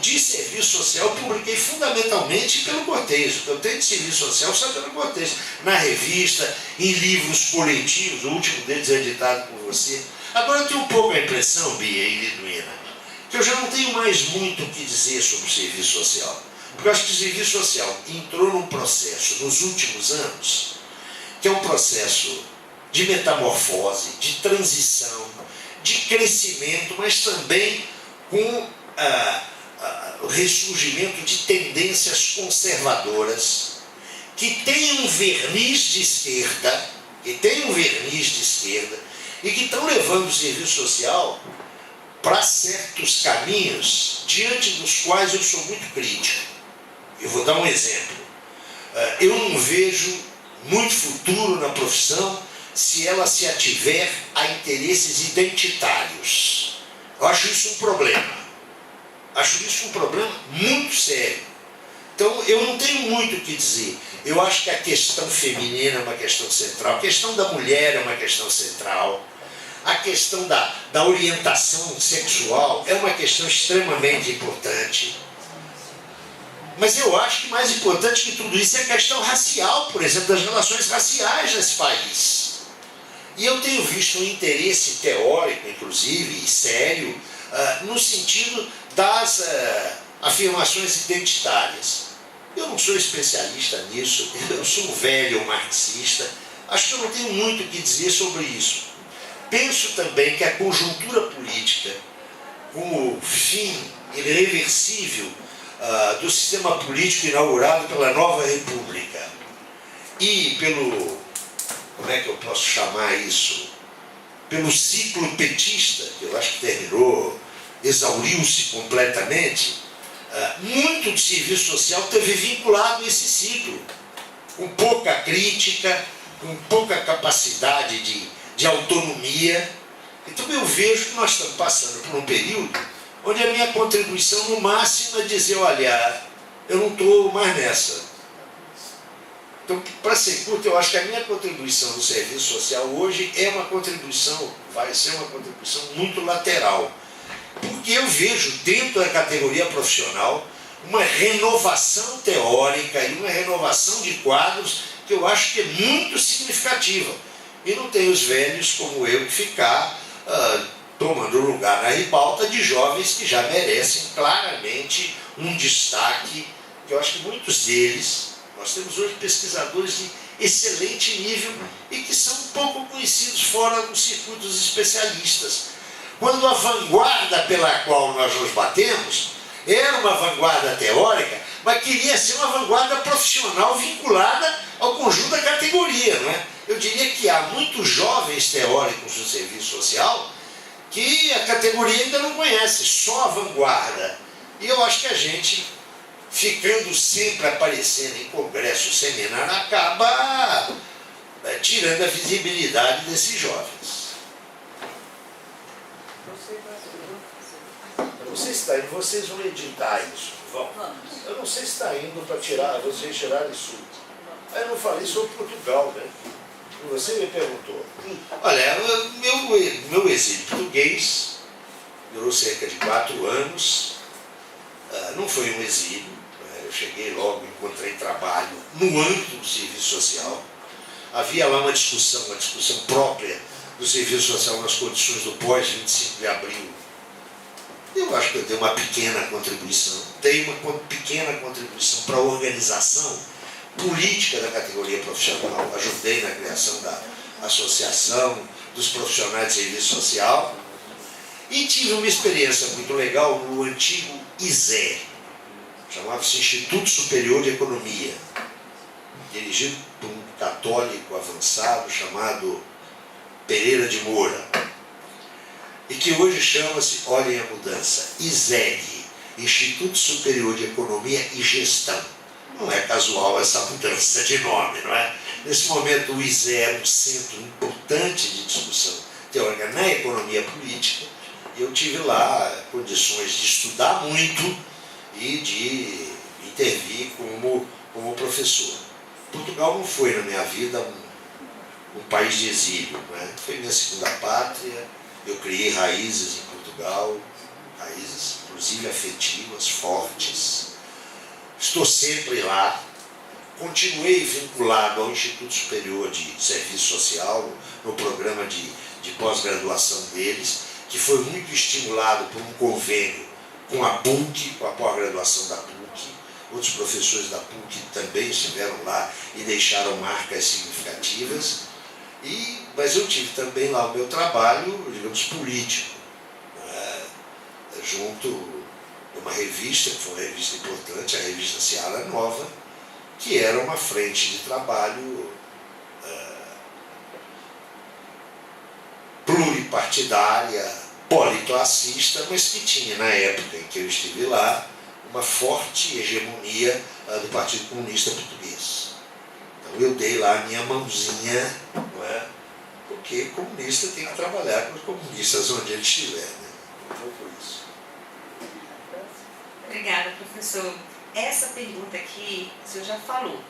de serviço social, publiquei fundamentalmente pelo Cortez. O que eu tenho de serviço social sai pelo Cortez. Na revista, em livros coletivos, o último deles é editado por você. Agora eu tenho um pouco a impressão, Bia e Liduína, que eu já não tenho mais muito o que dizer sobre o serviço social. Porque eu acho que o serviço social entrou num processo, nos últimos anos, que é um processo de metamorfose, de transição, de crescimento, mas também com o ressurgimento de tendências conservadoras que têm um verniz de esquerda, e que estão levando o serviço social para certos caminhos diante dos quais eu sou muito crítico. Eu vou dar um exemplo. Eu não vejo muito futuro na profissão se ela se ativer a interesses identitários. Eu acho isso um problema. Acho isso um problema muito sério. Então, eu não tenho muito o que dizer. Eu acho que a questão feminina é uma questão central, a questão da mulher é uma questão central, a questão da orientação sexual é uma questão extremamente importante. Mas eu acho que mais importante que tudo isso é a questão racial, por exemplo, das relações raciais nesse país. E eu tenho visto um interesse teórico, inclusive, e sério, no sentido das afirmações identitárias. Eu não sou especialista nisso, eu sou um velho marxista, acho que eu não tenho muito o que dizer sobre isso. Penso também que a conjuntura política, com o fim irreversível do sistema político inaugurado pela Nova República e pelo, como é que eu posso chamar isso? Pelo ciclo petista, que eu acho que terminou, exauriu-se completamente, muito de serviço social teve vinculado a esse ciclo, com pouca crítica, com pouca capacidade de autonomia. Então eu vejo que nós estamos passando por um período onde a minha contribuição no máximo é dizer, olha, eu não estou mais nessa. Então, para ser curto, eu acho que a minha contribuição no serviço social hoje é uma contribuição, vai ser uma contribuição muito lateral. Porque eu vejo dentro da categoria profissional uma renovação teórica e uma renovação de quadros que eu acho que é muito significativa. E não tem os velhos como eu que ficar tomando lugar na ribalta de jovens que já merecem claramente um destaque, que eu acho que muitos deles, nós temos hoje pesquisadores de excelente nível e que são pouco conhecidos fora dos circuitos especialistas. Quando a vanguarda pela qual nós nos batemos era uma vanguarda teórica, mas queria ser uma vanguarda profissional vinculada ao conjunto da categoria, não é? Eu diria que há muitos jovens teóricos do serviço social que a categoria ainda não conhece, só a vanguarda. E eu acho que a gente, ficando sempre aparecendo em congresso, seminário, acaba tirando a visibilidade desses jovens. Vocês vão editar isso, vão? Eu não sei se está indo para tirar, vocês tirarem isso. Eu não falei sobre Portugal, né? Você me perguntou. Olha, meu exílio português durou cerca de 4 anos. Não foi um exílio. Eu cheguei logo, encontrei trabalho no âmbito do serviço social. Havia lá uma discussão própria do serviço social nas condições do pós-25 de abril. Eu acho que eu dei uma pequena contribuição. Para a organização política da categoria profissional. Ajudei na criação da Associação dos Profissionais de Serviço Social e tive uma experiência muito legal no antigo ISE, chamava-se Instituto Superior de Economia, dirigido por um católico avançado chamado Pereira de Moura, e que hoje chama-se, olhem a mudança, ISEG, Instituto Superior de Economia e Gestão. Não é casual essa mudança de nome, não é? Nesse momento o ISE é um centro importante de discussão teórica na economia política, e eu tive lá condições de estudar muito e de intervir como professor. Portugal não foi na minha vida um país de exílio, não é? Foi minha segunda pátria, eu criei raízes em Portugal, raízes inclusive afetivas, fortes. Estou sempre lá, continuei vinculado ao Instituto Superior de Serviço Social, no programa de pós-graduação deles, que foi muito estimulado por um convênio com a PUC, com a pós-graduação da PUC. Outros professores da PUC também estiveram lá e deixaram marcas significativas. Mas eu tive também lá o meu trabalho, digamos, político, junto uma revista, que foi uma revista importante, a revista Seara Nova, que era uma frente de trabalho pluripartidária, policlassista, mas que tinha, na época em que eu estive lá, uma forte hegemonia do Partido Comunista Português. Então eu dei lá a minha mãozinha, não é? Porque comunista tem que trabalhar com os comunistas onde ele estiver, né? Então foi por isso. Obrigada, professor. Essa pergunta aqui, o senhor já falou.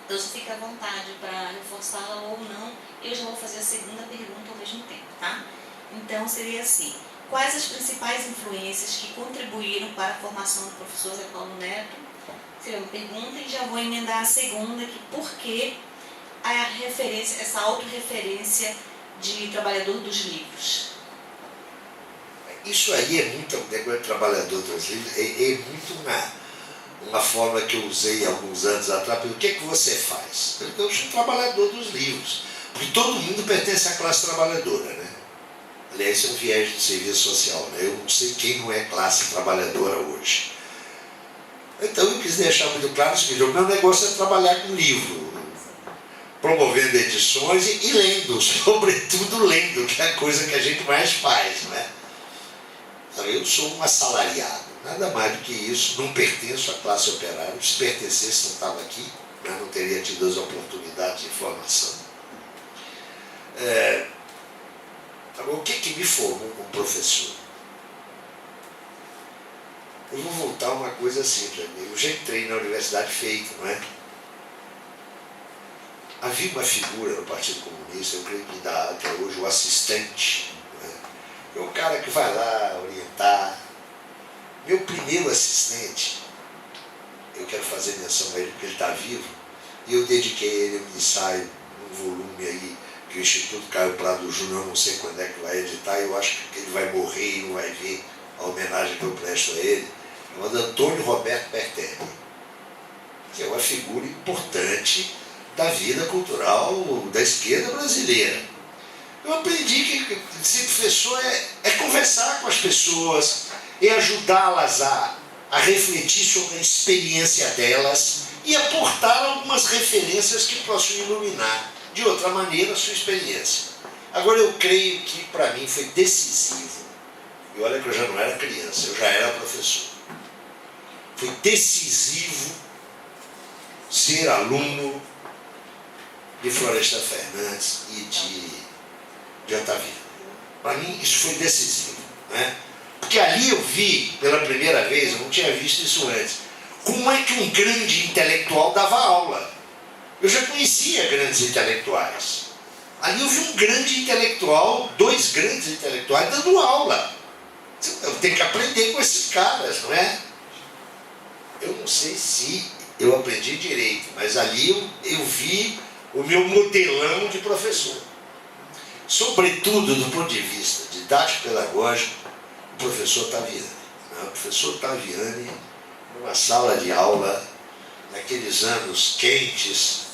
Então, você fica à vontade para reforçá-la ou não. Eu já vou fazer a segunda pergunta ao mesmo tempo, tá? Então, seria assim. Quais as principais influências que contribuíram para a formação do professor Zé Paulo Neto? Seria uma pergunta e já vou emendar a segunda, que por que a referência, essa autorreferência de trabalhador dos livros? Isso aí é muito, o negócio de trabalhador dos livros, é muito uma forma que eu usei alguns anos atrás. O que é que você faz? Eu sou trabalhador dos livros, porque todo mundo pertence à classe trabalhadora, né? Aliás, isso é um viés de serviço social, né? Eu não sei quem não é classe trabalhadora hoje. Então eu quis deixar muito claro o seguinte: o meu negócio é trabalhar com livro, promovendo edições e lendo, sobretudo lendo, que é a coisa que a gente mais faz, não é? Eu sou um assalariado, nada mais do que isso, não pertenço à classe operária. Se pertencesse, não estava aqui, né? Não teria tido as oportunidades de formação. Agora, o que me formou como professor? Eu vou voltar a uma coisa simples. Eu já entrei na universidade feito, não é? Havia uma figura no Partido Comunista, eu creio que ainda até hoje, o assistente, é o cara que vai lá orientar. Meu primeiro assistente, eu quero fazer menção a ele porque ele está vivo, e eu dediquei a ele um ensaio, um volume aí, que o Instituto Caio Prado Júnior, não sei quando é que vai editar, eu acho que ele vai morrer e não vai ver a homenagem que eu presto a ele, chamado Antônio Roberto Pertelli, que é uma figura importante da vida cultural da esquerda brasileira. Eu aprendi que ser professor é conversar com as pessoas, é ajudá-las a a refletir sobre a experiência delas e aportar algumas referências que possam iluminar de outra maneira a sua experiência. Agora, eu creio que para mim foi decisivo, e olha que eu já não era criança, eu já era professor, foi decisivo ser aluno de Floresta Fernandes e de Otaviano. Para mim isso foi decisivo, né? Porque ali eu vi, pela primeira vez, eu não tinha visto isso antes, como é que um grande intelectual dava aula. Eu já conhecia grandes intelectuais. Ali eu vi um grande intelectual, dois grandes intelectuais dando aula. Eu tenho que aprender com esses caras, não é? Eu não sei se eu aprendi direito, mas ali eu vi o meu modelão de professor. Sobretudo do ponto de vista didático-pedagógico, o professor Taviani. O professor Taviani, numa sala de aula, naqueles anos quentes,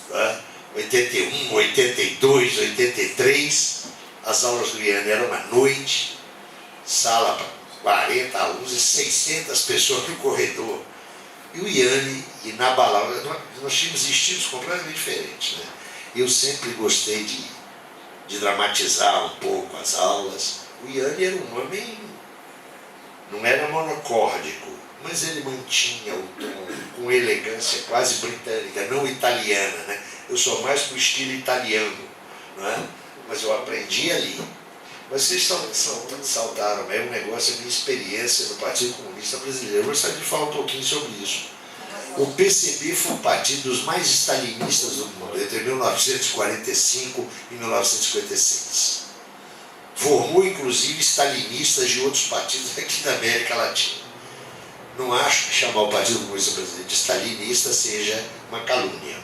81, 82, 83, as aulas do Iane eram à noite, sala para 40 alunos e 600 pessoas no corredor. E o Iane inabalável, nós tínhamos estilos completamente diferentes, né? Eu sempre gostei de dramatizar um pouco as aulas. O Iane era um homem, não era monocórdico, mas ele mantinha o tom com elegância quase britânica, não italiana, né? Eu sou mais para o estilo italiano, não é? Mas eu aprendi ali. Mas vocês saudaram é um negócio, a minha experiência no Partido Comunista Brasileiro. Eu gostaria de falar um pouquinho sobre isso. O PCB foi um partido dos mais stalinistas do mundo, entre 1945 e 1956. Formou, inclusive, stalinistas de outros partidos aqui da América Latina. Não acho que chamar o Partido Comunista Brasileiro de stalinista seja uma calúnia.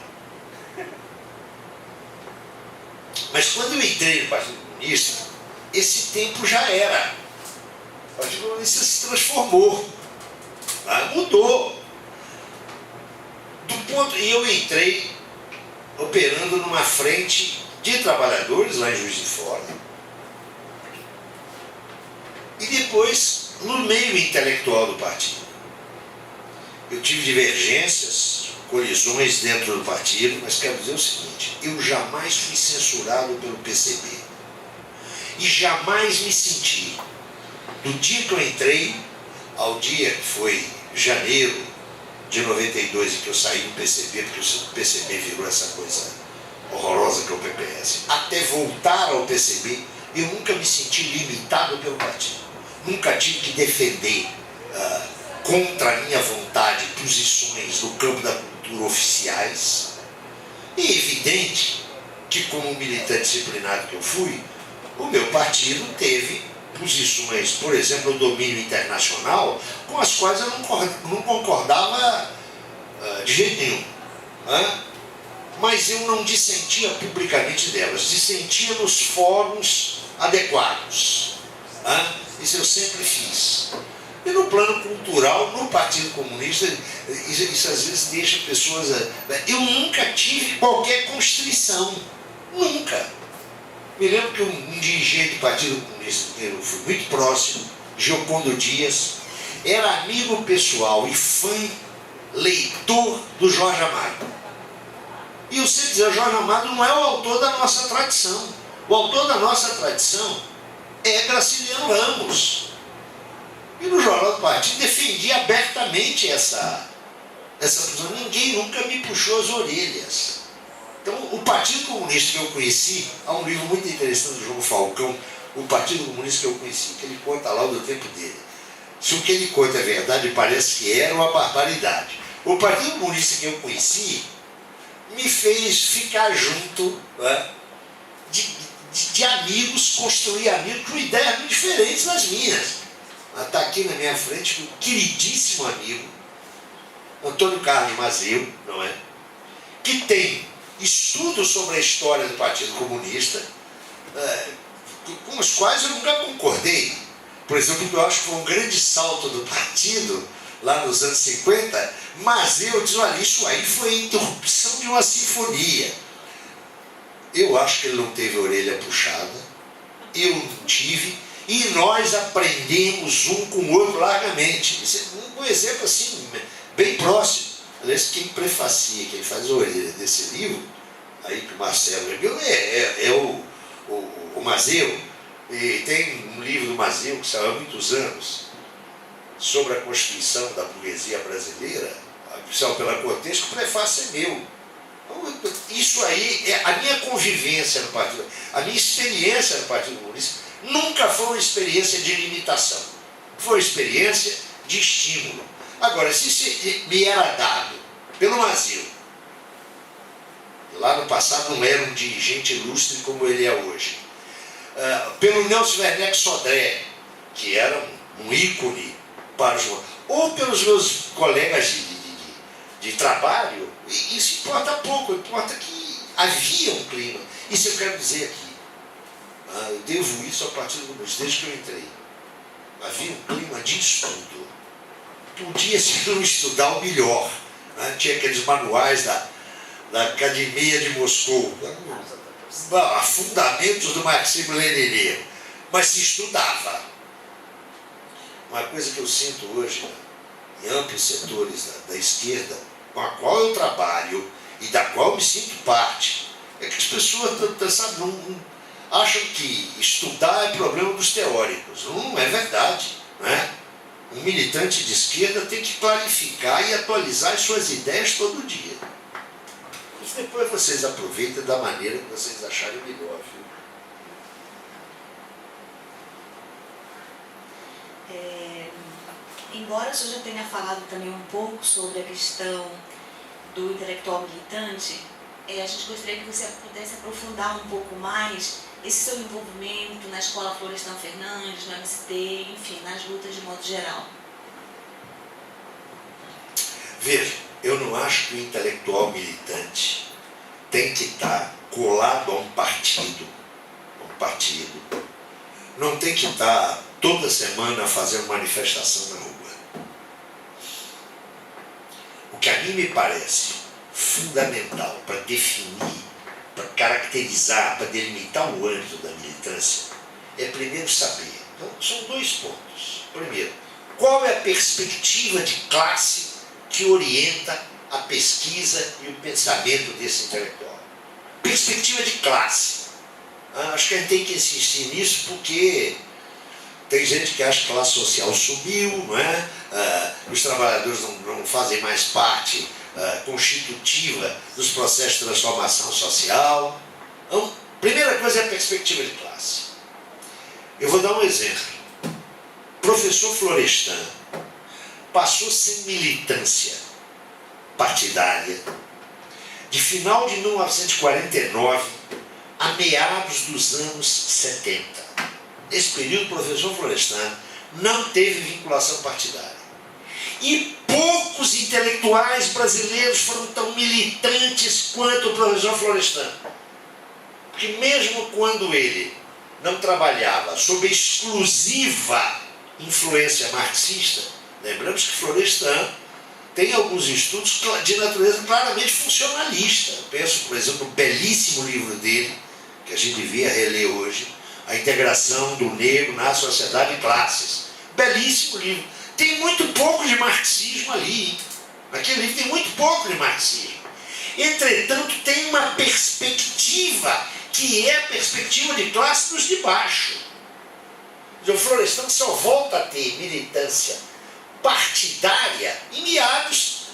Mas quando eu entrei no Partido Comunista, esse tempo já era. O Partido Comunista se transformou, mudou. E eu entrei operando numa frente de trabalhadores lá em Juiz de Fora. E depois no meio intelectual do partido. Eu tive divergências, colisões dentro do partido, mas quero dizer o seguinte, eu jamais fui censurado pelo PCB. E jamais me senti, do dia que eu entrei ao dia que foi janeiro de 92, em que eu saí do PCB, porque o PCB virou essa coisa horrorosa que é o PPS, até voltar ao PCB, eu nunca me senti limitado pelo partido. Nunca tive que defender contra a minha vontade posições no campo da cultura oficiais. E é evidente que, como militante disciplinado que eu fui, o meu partido teve posições, por exemplo, no domínio internacional, com as quais eu não concordava de jeito nenhum. Mas eu não dissentia publicamente delas, dissentia nos fóruns adequados. Isso eu sempre fiz. E no plano cultural, no Partido Comunista, isso às vezes deixa pessoas... Eu nunca tive qualquer constrição. Nunca. Me lembro que um dirigente do Partido Comunista, que eu fui muito próximo, Giocondo Dias, era amigo pessoal e fã, leitor do Jorge Amado. E eu sei dizer, o Jorge Amado não é o autor da nossa tradição. O autor da nossa tradição é Graciliano Ramos. E no Jornal do Partido defendia abertamente essa posição. Ninguém nunca me puxou as orelhas. Então, o Partido Comunista que eu conheci, há um livro muito interessante do João Falcão, o Partido Comunista que eu conheci, que ele conta lá do tempo dele. Se o que ele conta é verdade, parece que era uma barbaridade. O Partido Comunista que eu conheci me fez ficar junto de amigos, construir amigos com ideias muito diferentes das minhas. Está aqui na minha frente um queridíssimo amigo, Antônio Carlos Mazeu, não é? Que tem estudos sobre a história do Partido Comunista, com os quais eu nunca concordei. Por exemplo, eu acho que foi um grande salto do partido, lá nos anos 50, mas eu disse, olha, isso aí foi a interrupção de uma sinfonia. Eu acho que ele não teve a orelha puxada, eu não tive, e nós aprendemos um com o outro largamente. Isso é muito Um exemplo assim, bem próximo. Aliás, quem prefacia, quem faz a orelha desse livro, aí que o Marcelo leu, é o Mazeu. E tem um livro do Mazeu que saiu há muitos anos sobre a Constituição da burguesia brasileira, oficial pela Cortes, que o prefácio é meu. Então, isso aí é a minha convivência no Partido, a minha experiência no Partido Comunista nunca foi uma experiência de limitação, foi uma experiência de estímulo. Agora, se isso me era dado pelo Mazeu, lá no passado não era um dirigente ilustre como ele é hoje, pelo Nelson Werneck Sodré, que era um ícone para os... ou pelos meus colegas de trabalho, isso importa pouco, importa que havia um clima. Isso eu quero dizer aqui. Eu devo isso ao Partido Comunista, desde que eu entrei. Havia um clima de estudo. Podia, se não estudar, o melhor. Tinha aqueles manuais da Academia de Moscou, fundamentos do marxismo-leninismo, mas se estudava. Uma coisa que eu sinto hoje, em amplos setores da esquerda, com a qual eu trabalho e da qual me sinto parte, é que as pessoas acham que estudar é problema dos teóricos. Não é verdade, não é? Um militante de esquerda tem que clarificar e atualizar as suas ideias todo dia. Isso depois vocês aproveitam da maneira que vocês acharem melhor, viu? Embora o senhor já tenha falado também um pouco sobre a questão do intelectual militante, a gente gostaria que você pudesse aprofundar um pouco mais esse seu envolvimento na Escola Florestan Fernandes, no MST, enfim, nas lutas de modo geral. Veja, eu não acho que o intelectual militante tem que estar colado a um partido. Não tem que estar toda semana fazendo manifestação na rua. O que a mim me parece fundamental para definir, para caracterizar, para delimitar o âmbito da militância, é primeiro saber. Então, são dois pontos. Primeiro, qual é a perspectiva de classe que orienta a pesquisa e o pensamento desse intelectual? Perspectiva de classe. Acho que a gente tem que insistir nisso porque tem gente que acha que a classe social subiu, não é? Os trabalhadores não fazem mais parte constitutiva dos processos de transformação social. Então, primeira coisa é a perspectiva de classe. Eu vou dar um exemplo. Professor Florestan passou sem militância partidária de final de 1949 a meados dos anos 70. Nesse período, o professor Florestan não teve vinculação partidária. E poucos intelectuais brasileiros foram tão militantes quanto o professor Florestan. Porque mesmo quando ele não trabalhava sob exclusiva influência marxista, lembramos que Florestan tem alguns estudos de natureza claramente funcionalista. Eu penso, por exemplo, no belíssimo livro dele, que a gente devia reler hoje, A Integração do Negro na Sociedade de Classes. Belíssimo livro. Tem muito pouco de marxismo ali. Naquele livro tem muito pouco de marxismo. Entretanto, tem uma perspectiva que é a perspectiva de classe dos de baixo. O Florestan só volta a ter militância partidária em meados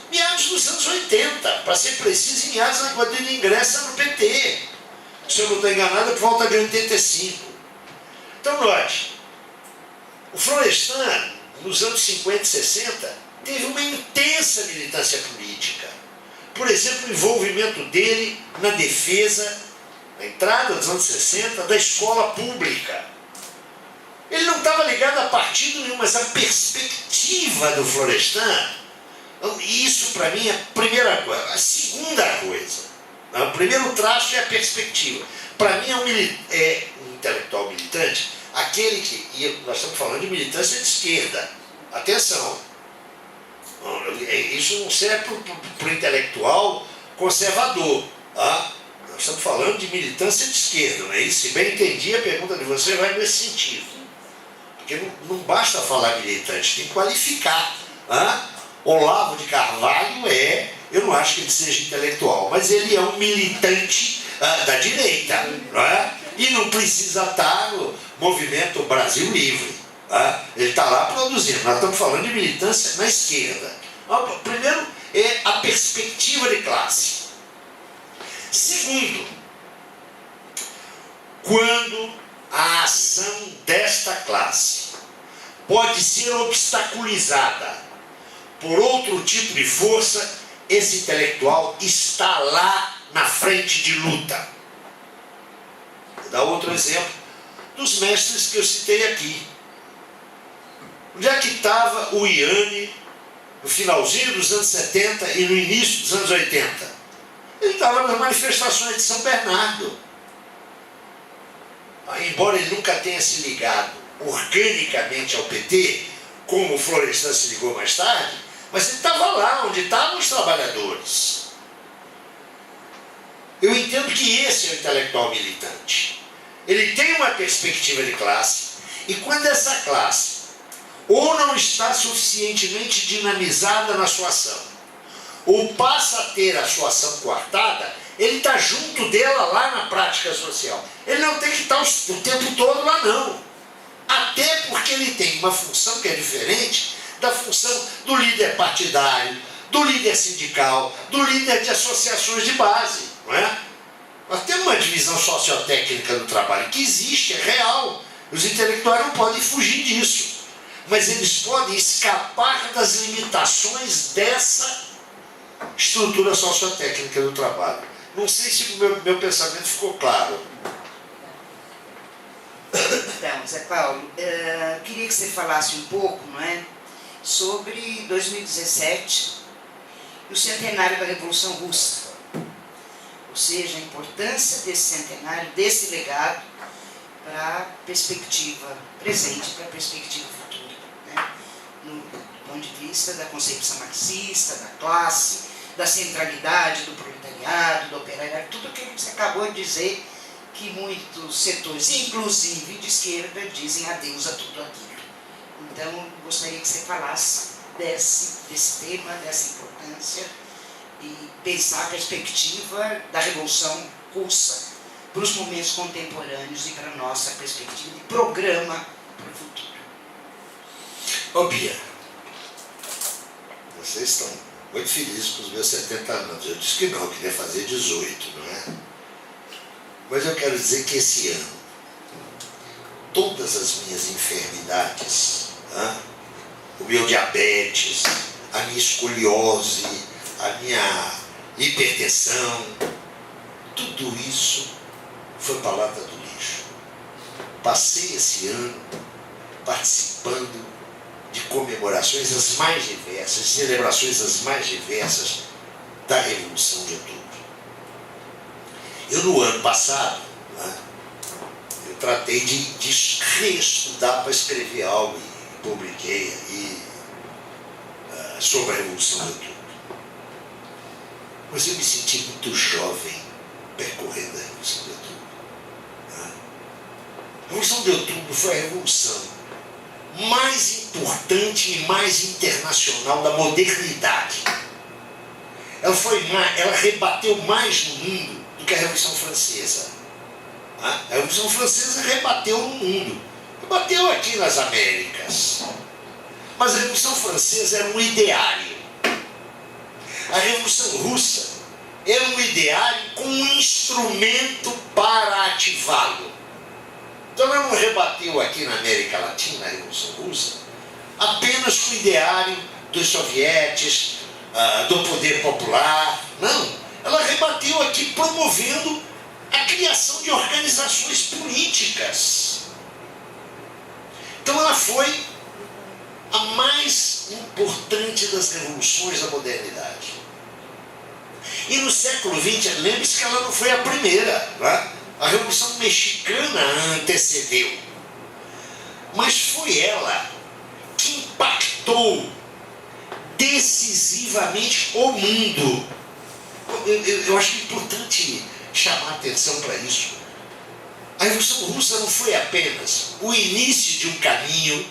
dos anos 80, para ser preciso, em meados quando ele ingressa no PT. Se eu não estou enganado, é por volta de 85. Então, note, o Florestan, nos anos 50 e 60, teve uma intensa militância política. Por exemplo, o envolvimento dele na defesa, na entrada dos anos 60, da escola pública. Ele não estava ligado a partido nenhum, mas a perspectiva do Florestan, isso para mim é a primeira coisa. A segunda coisa, o primeiro traço é a perspectiva. Para mim é um intelectual militante, aquele que, e nós estamos falando de militância de esquerda, atenção, isso não serve para o intelectual conservador, tá? Nós estamos falando de militância de esquerda, não é isso? Se bem entendi, a pergunta de você vai nesse sentido. Porque não basta falar militante, tem que qualificar Olavo de Carvalho eu não acho que ele seja intelectual, mas ele é um militante da direita, não é? E não precisa estar no movimento Brasil Livre. Ele está lá produzindo. Nós estamos falando de militância na esquerda. Primeiro é a perspectiva de classe. Segundo, quando a ação desta classe pode ser obstaculizada por outro tipo de força, esse intelectual está lá na frente de luta. Vou dar outro exemplo dos mestres que eu citei aqui. Onde é que estava o Iane no finalzinho dos anos 70 e no início dos anos 80? Ele estava nas manifestações de São Bernardo. Embora ele nunca tenha se ligado organicamente ao PT, como o Florestan se ligou mais tarde, mas ele estava lá onde estavam os trabalhadores. Eu entendo que esse é o intelectual militante. Ele tem uma perspectiva de classe, e quando essa classe ou não está suficientemente dinamizada na sua ação, ou passa a ter a sua ação coartada, ele está junto dela lá na prática social. Ele não tem que estar o tempo todo lá, não. Até porque ele tem uma função que é diferente da função do líder partidário, do líder sindical, do líder de associações de base, não é? Nós temos uma divisão sociotécnica do trabalho que existe, é real. Os intelectuais não podem fugir disso, mas eles podem escapar das limitações dessa estrutura sociotécnica do trabalho. Não sei se o meu pensamento ficou claro. Então, Zé Paulo, queria que você falasse um pouco, não é, sobre 2017 e o centenário da Revolução Russa. Ou seja, a importância desse centenário, desse legado, para a perspectiva presente, para a perspectiva futura, né? No ponto de vista da concepção marxista, da classe, da centralidade do proletariado, do operariado, tudo aquilo que você acabou de dizer, que muitos setores, inclusive de esquerda, dizem adeus a tudo aquilo. Então, gostaria que você falasse desse tema, dessa importância, e pensar a perspectiva da Revolução Russa para os momentos contemporâneos e para a nossa perspectiva de programa para o futuro. Ô Bia, vocês estão muito felizes com os meus 70 anos. Eu disse que não, eu queria fazer 18, não é? Mas eu quero dizer que esse ano, todas as minhas enfermidades, o meu diabetes, a minha escoliose, a minha hipertensão, tudo isso foi para a lata do lixo. Passei esse ano participando de comemorações as mais diversas, celebrações as mais diversas da Revolução de Outubro. Eu, no ano passado, eu tratei de reestudar para escrever algo e publiquei aí sobre a Revolução de Outubro. Mas eu me senti muito jovem percorrendo a Revolução de Outubro. A Revolução de Outubro foi a revolução mais importante e mais internacional da modernidade. Ela rebateu mais no mundo do que a Revolução Francesa. A Revolução Francesa rebateu no mundo, rebateu aqui nas Américas. Mas a Revolução Francesa era um ideário. A Revolução Russa era um ideário com um instrumento para ativá-lo. Então ela não rebateu aqui na América Latina, a Revolução Russa, apenas com o ideário dos sovietes, do poder popular. Não, ela rebateu aqui promovendo a criação de organizações políticas. Então ela foi a mais importante das revoluções da modernidade. E no século XX, lembre-se que ela não foi a primeira, não é? A Revolução Mexicana antecedeu. Mas foi ela que impactou decisivamente o mundo. Eu acho importante chamar a atenção para isso. A Revolução Russa não foi apenas o início de um caminho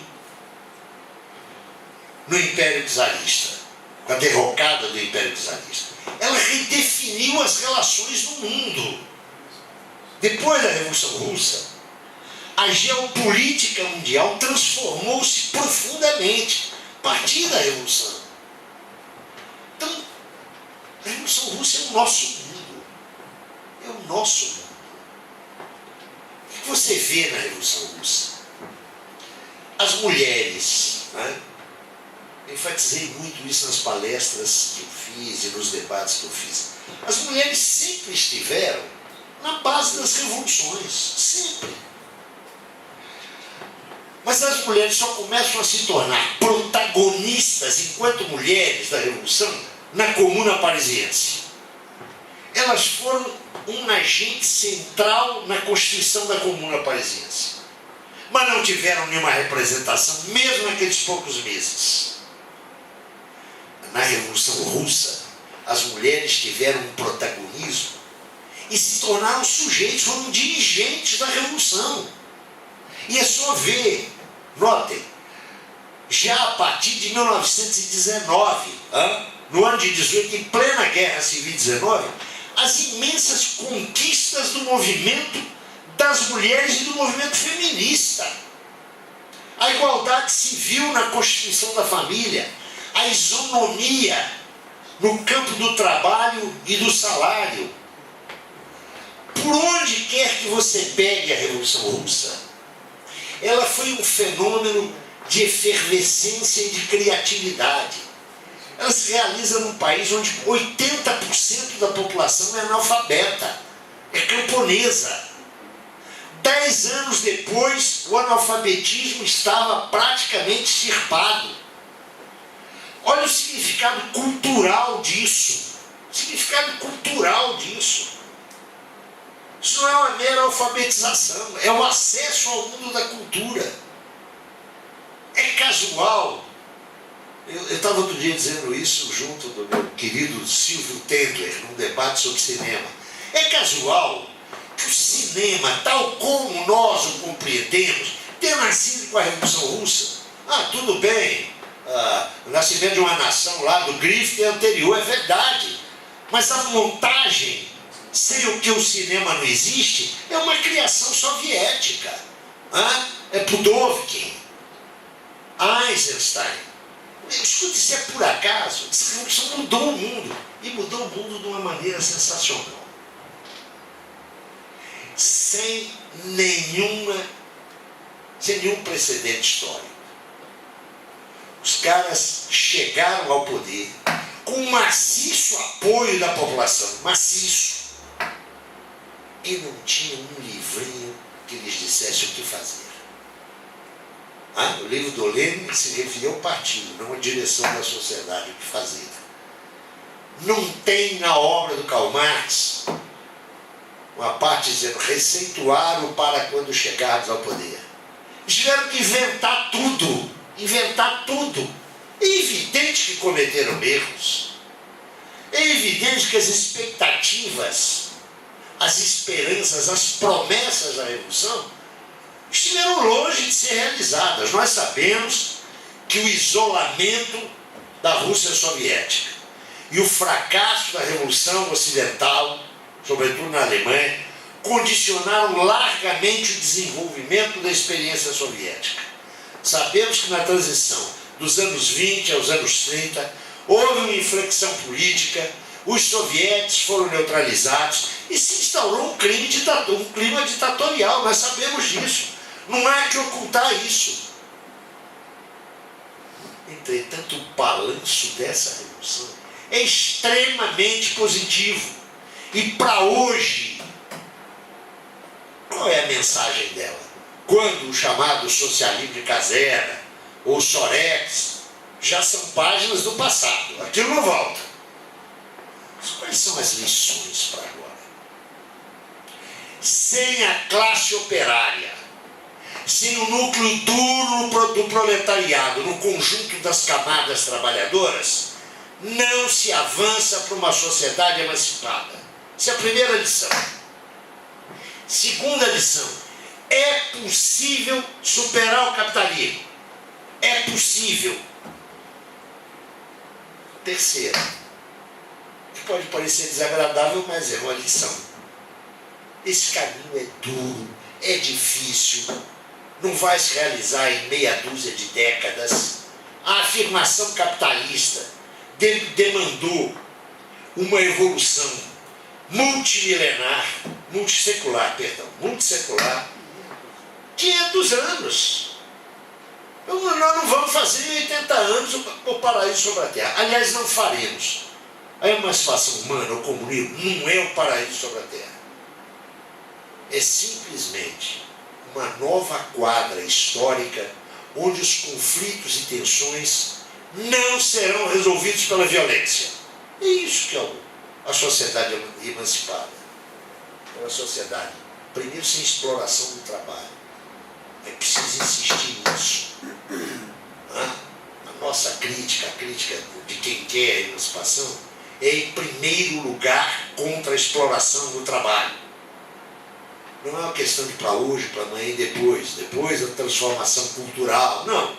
no Império Czarista, com a derrocada do Império Czarista. Ela redefiniu as relações no mundo. Depois da Revolução Russa, a geopolítica mundial transformou-se profundamente a partir da Revolução. Então, a Revolução Russa é o nosso mundo. É o nosso mundo. O que você vê na Revolução Russa? As mulheres, né? Eu enfatizei muito isso nas palestras que eu fiz e nos debates que eu fiz. As mulheres sempre estiveram na base das revoluções, sempre. Mas as mulheres só começam a se tornar protagonistas enquanto mulheres da Revolução na Comuna Parisiense. Elas foram um agente central na constituição da Comuna Parisiense. Mas não tiveram nenhuma representação, mesmo naqueles poucos meses. Na Revolução Russa, as mulheres tiveram um protagonismo e se tornaram sujeitos, foram dirigentes da Revolução. E é só ver, notem, já a partir de 1919, no ano de 18, em plena Guerra Civil 19, as imensas conquistas do movimento das mulheres e do movimento feminista. A igualdade civil na constituição da família, a isonomia no campo do trabalho e do salário. Por onde quer que você pegue a Revolução Russa, ela foi um fenômeno de efervescência e de criatividade. Ela se realiza num país onde 80% da população é analfabeta, é camponesa. 10 anos depois, o analfabetismo estava praticamente extirpado. Olha o significado cultural disso. O significado cultural disso. Isso não é uma mera alfabetização, é o acesso ao mundo da cultura. É casual. Eu estava outro dia dizendo isso junto do meu querido Silvio Tendler, num debate sobre cinema. É casual que o cinema, tal como nós o compreendemos, tenha nascido com a Revolução Russa. Tudo bem, o nascimento de uma nação lá do Griffith é anterior, é verdade. Mas a montagem, sem o que o cinema não existe, é uma criação soviética. É Pudovkin, Eisenstein. Escute, isso é por acaso. Essa revolução mudou o mundo. E mudou o mundo de uma maneira sensacional. Sem nenhum precedente histórico. Os caras chegaram ao poder com um maciço apoio da população. Maciço. E não tinha um livrinho que lhes dissesse o que fazer. O livro do Lenin se referia ao partido, não à direção da sociedade, o que fazer. Não tem na obra do Karl Marx uma parte dizendo: receituário para quando chegarmos ao poder. Eles tiveram que inventar tudo. Inventar tudo. É evidente que cometeram erros. É evidente que as expectativas, as esperanças, as promessas da Revolução estiveram longe de ser realizadas. Nós sabemos que o isolamento da Rússia soviética e o fracasso da Revolução Ocidental, sobretudo na Alemanha, condicionaram largamente o desenvolvimento da experiência soviética. Sabemos que na transição dos anos 20 aos anos 30, houve uma inflexão política, os soviéticos foram neutralizados e se instaurou um clima ditatorial, nós sabemos disso. Não há que ocultar isso. Entretanto, o balanço dessa revolução é extremamente positivo. E para hoje, qual é a mensagem dela? Quando o chamado socialismo de Casera ou Sorex já são páginas do passado. Aquilo não volta. Mas quais são as lições para agora? Sem a classe operária, sem o núcleo duro do proletariado, no conjunto das camadas trabalhadoras, não se avança para uma sociedade emancipada. Essa é a primeira lição. Segunda lição: é possível superar o capitalismo. É possível. Terceira, que pode parecer desagradável, mas é uma lição. Esse caminho é duro, é difícil, não vai se realizar em meia dúzia de décadas. A afirmação capitalista demandou uma evolução multissecular, 500 anos. Nós não vamos fazer em 80 anos o paraíso sobre a Terra. Aliás, não faremos. A emancipação humana, o comunismo, não é o paraíso sobre a Terra. É simplesmente uma nova quadra histórica onde os conflitos e tensões não serão resolvidos pela violência. É isso que é a sociedade emancipada. É uma sociedade, primeiro, sem exploração do trabalho. É preciso insistir nisso. A nossa crítica, a crítica de quem quer a emancipação, é em primeiro lugar contra a exploração do trabalho. Não é uma questão de para hoje, para amanhã e depois a transformação cultural. Não.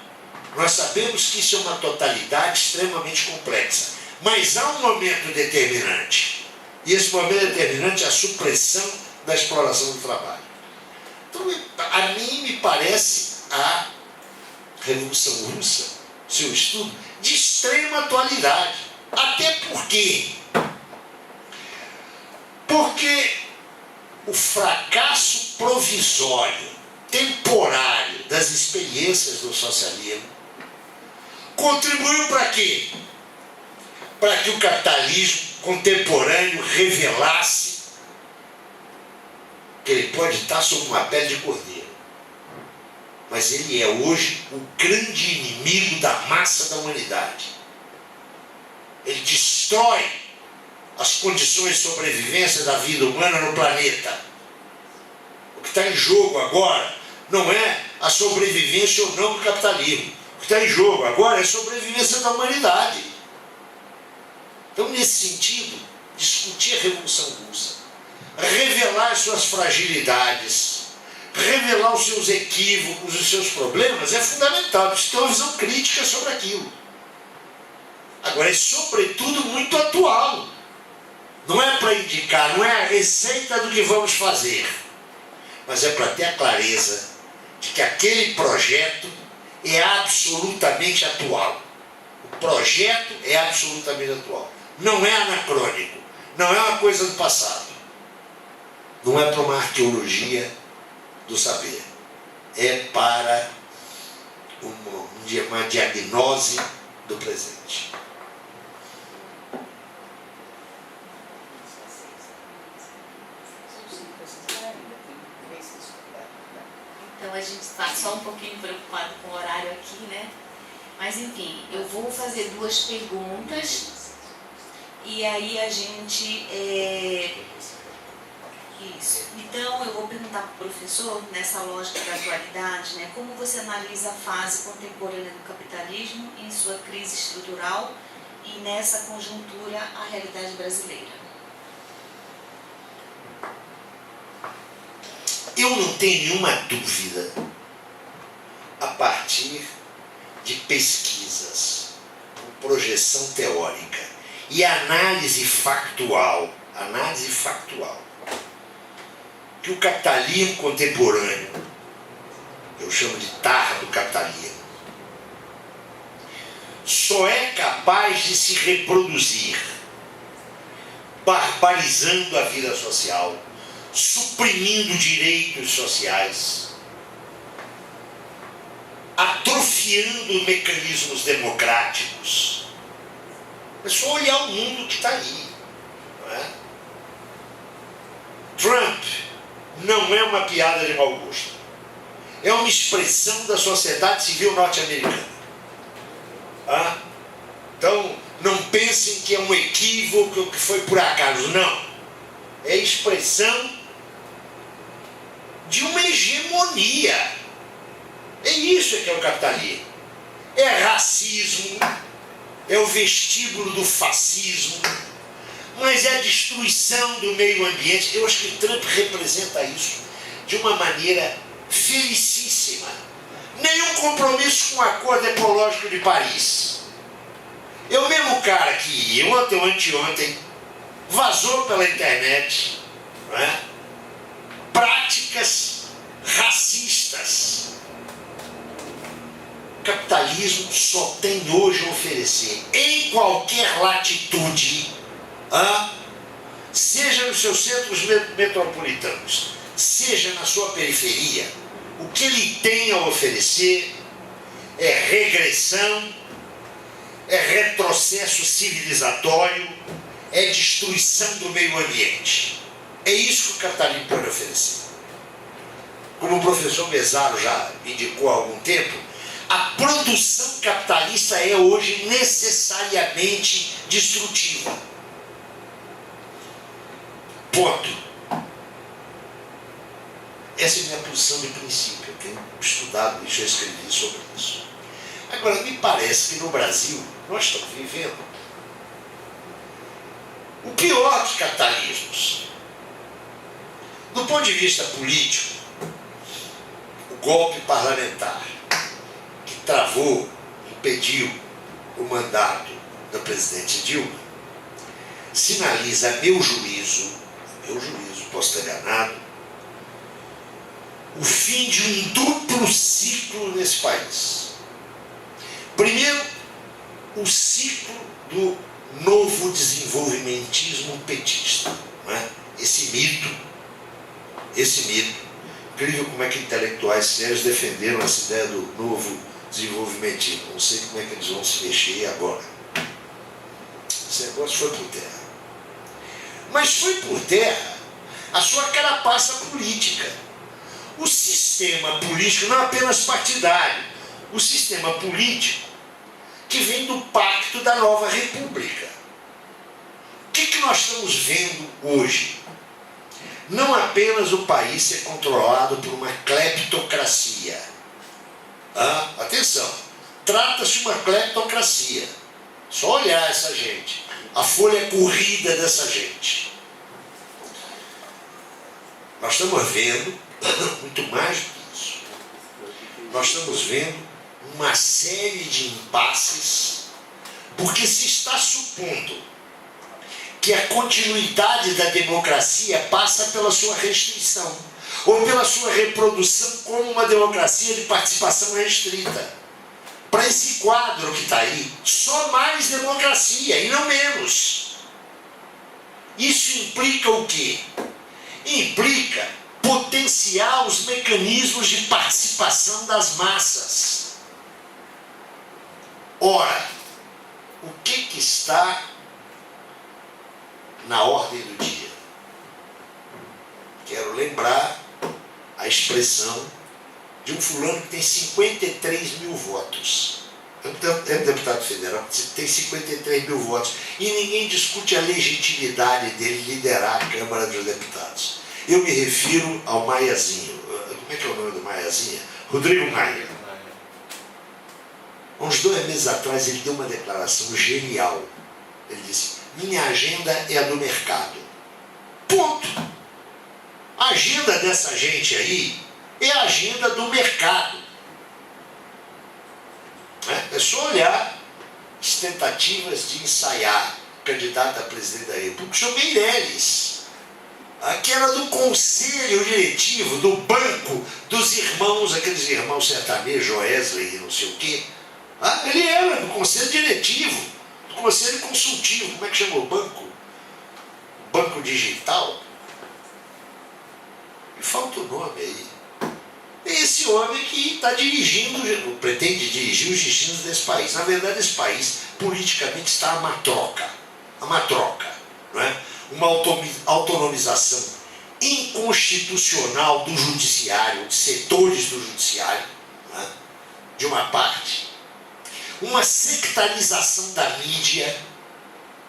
Nós sabemos que isso é uma totalidade extremamente complexa. Mas há um momento determinante. E esse momento determinante é a supressão da exploração do trabalho. Então, a mim me parece a Revolução Russa, seu estudo, de extrema atualidade. Até porque o fracasso provisório, temporário das experiências do socialismo contribuiu para quê? Para que o capitalismo contemporâneo revelasse que ele pode estar sob uma pele de cordeiro, mas ele é hoje o grande inimigo da massa da humanidade. Ele destrói as condições de sobrevivência da vida humana no planeta. O que está em jogo agora não é a sobrevivência ou não do capitalismo. O que está em jogo agora é a sobrevivência da humanidade. Então, nesse sentido, discutir a Revolução Russa, revelar as suas fragilidades, revelar os seus equívocos, os seus problemas, é fundamental. Precisa ter uma visão crítica sobre aquilo. Agora, é sobretudo muito atual. Não é para indicar, não é a receita do que vamos fazer, mas é para ter a clareza de que aquele projeto é absolutamente atual. O projeto é absolutamente atual. Não é anacrônico, não é uma coisa do passado. Não é para uma arqueologia do saber. É para uma diagnose do presente. Então a gente está só um pouquinho preocupado com o horário aqui, né? Mas enfim, eu vou fazer 2 perguntas e aí a gente... Isso. Então eu vou perguntar para o professor, nessa lógica da atualidade, né? Como você analisa a fase contemporânea do capitalismo em sua crise estrutural e nessa conjuntura a realidade brasileira? Eu não tenho nenhuma dúvida, a partir de pesquisas, com projeção teórica e análise factual, que o capitalismo contemporâneo, eu chamo de tardo capitalismo, só é capaz de se reproduzir, barbarizando a vida social, suprimindo direitos sociais, atrofiando mecanismos democráticos. É só olhar o mundo que está aí. Não é? Trump não é uma piada de mau gosto. É uma expressão da sociedade civil norte-americana. Então, não pensem que é um equívoco, que foi por acaso. Não. É expressão de uma hegemonia. É isso que é o capitalismo. É racismo, é o vestíbulo do fascismo, mas é a destruição do meio ambiente. Eu acho que Trump representa isso de uma maneira felicíssima. Nenhum compromisso com o Acordo Ecológico de Paris. É o mesmo cara que ontem ou anteontem vazou pela internet, não é? Práticas racistas. O capitalismo só tem hoje a oferecer, em qualquer latitude, seja nos seus centros metropolitanos, seja na sua periferia, o que ele tem a oferecer é regressão, é retrocesso civilizatório, é destruição do meio ambiente. É isso que o capitalismo pode oferecer. Como o professor Mesaro já indicou há algum tempo, a produção capitalista é hoje necessariamente destrutiva. Ponto. Essa é a minha posição de princípio. Eu tenho estudado isso, eu escrevi sobre isso. Agora, me parece que no Brasil nós estamos vivendo o pior dos capitalismos. Do ponto de vista político, o golpe parlamentar que travou, impediu o mandato da presidente Dilma, sinaliza, a meu juízo, posso estar enganado, o fim de um duplo ciclo nesse país. Primeiro, o ciclo do novo desenvolvimentismo petista, não é? Esse mito, incrível como é que intelectuais sérios defenderam essa ideia do novo desenvolvimentismo. Não sei como é que eles vão se mexer agora. Esse negócio foi por terra. Mas foi por terra a sua carapaça política. O sistema político, não apenas partidário, o sistema político que vem do pacto da nova república. O que nós estamos vendo hoje? Não apenas o país ser controlado por uma cleptocracia. Atenção, trata-se de uma cleptocracia. Só olhar essa gente, a folha corrida dessa gente. Nós estamos vendo muito mais do que isso. Nós estamos vendo uma série de impasses, porque se está supondo que a continuidade da democracia passa pela sua restrição, ou pela sua reprodução como uma democracia de participação restrita. Para esse quadro que está aí, só mais democracia e não menos. Isso implica o quê? Implica potenciar os mecanismos de participação das massas. Ora, o que está na ordem do dia? Quero lembrar a expressão de um fulano que tem 53 mil votos. É um deputado federal, tem 53 mil votos. E ninguém discute a legitimidade dele liderar a Câmara dos Deputados. Eu me refiro ao Maiazinho. Como é que é o nome do Maiazinho? Rodrigo Maia. Uns 2 meses atrás ele deu uma declaração genial. Ele disse: minha agenda é a do mercado. Ponto. A agenda dessa gente aí é a agenda do mercado. É só olhar as tentativas de ensaiar o candidato a presidente da República, o senhor Meirelles, que era do conselho diretivo, do banco dos irmãos, aqueles irmãos sertanejos, Wesley e não sei o quê. Ele era do conselho diretivo, do conselho consultivo, como é que chama o banco? Banco digital? Me falta o nome aí. É esse homem que está dirigindo, pretende dirigir os destinos desse país. Na verdade, esse país, politicamente, está a uma troca, não é? Uma autonomização inconstitucional do judiciário, de setores do judiciário, não é? De uma parte. Uma sectarização da mídia.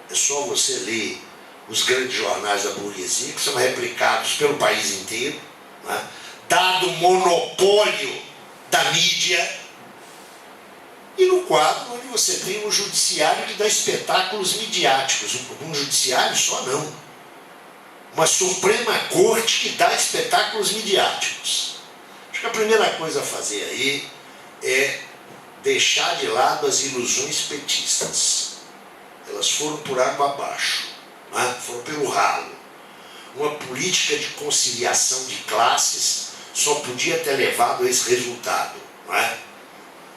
É só você ler os grandes jornais da burguesia, que são replicados pelo país inteiro, não é? Dado o monopólio da mídia, e no quadro onde você tem um judiciário que dá espetáculos midiáticos. Um judiciário só não. Uma Suprema Corte que dá espetáculos midiáticos. Acho que a primeira coisa a fazer aí é deixar de lado as ilusões petistas. elas foram por água abaixo, né? Foram pelo ralo. Uma política de conciliação de classes só podia ter levado a esse resultado, não é?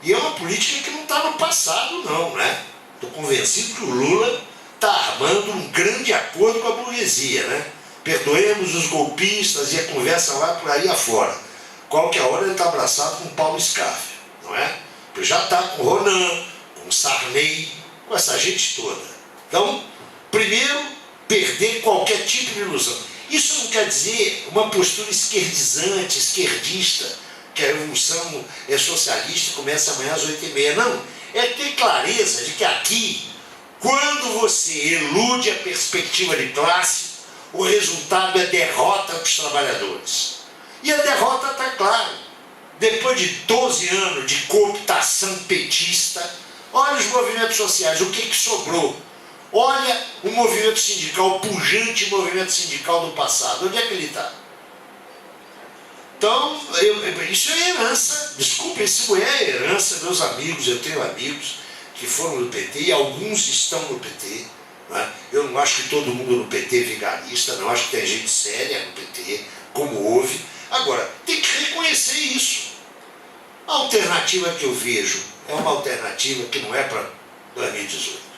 E é uma política que não está no passado, não, né? Estou convencido que o Lula está armando um grande acordo com a burguesia, né? Perdoemos os golpistas e a conversa vai por aí afora. Qualquer hora ele está abraçado com o Paulo Scaff, não é? Porque já está com o Ronan, com o Sarney, com essa gente toda. Então, primeiro, perder qualquer tipo de ilusão. Isso não quer dizer uma postura esquerdizante, esquerdista, que a revolução é socialista e começa amanhã às 8h30. Não, é ter clareza de que aqui, quando você elude a perspectiva de classe, o resultado é derrota dos trabalhadores. E a derrota está clara. Depois de 12 anos de cooptação petista, olha os movimentos sociais, o que sobrou? Olha o movimento sindical, o pujante movimento sindical do passado, onde é que ele está? Então, isso é herança, desculpe, isso é herança, meus amigos, eu tenho amigos que foram no PT e alguns estão no PT. Né? Eu não acho que todo mundo no PT é vigarista, não acho que tem gente séria no PT, como houve. Agora, tem que reconhecer isso. A alternativa que eu vejo é uma alternativa que não é para 2018.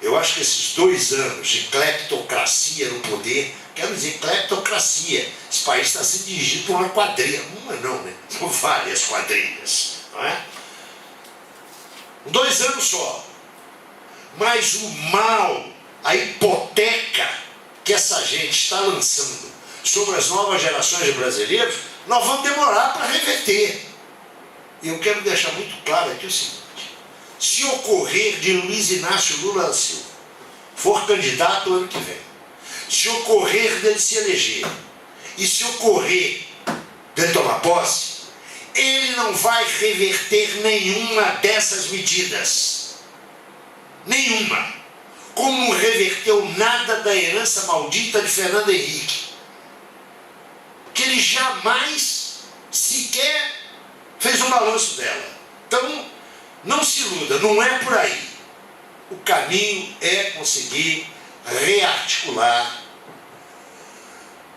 Eu acho que esses 2 anos de cleptocracia no poder, quero dizer, cleptocracia, esse país está sendo dirigido por uma quadrilha, uma não, né? São várias quadrilhas, não é? 2 anos só. Mas o mal, a hipoteca que essa gente está lançando sobre as novas gerações de brasileiros, nós vamos demorar para reverter. E eu quero deixar muito claro aqui o seguinte: se ocorrer de Luiz Inácio Lula da Silva for candidato ano que vem, se ocorrer dele se eleger, e se ocorrer dele tomar posse, ele não vai reverter nenhuma dessas medidas. Nenhuma. Como não reverteu nada da herança maldita de Fernando Henrique, que ele jamais sequer fez um balanço dela. Então, não se iluda, não é por aí. O caminho é conseguir rearticular,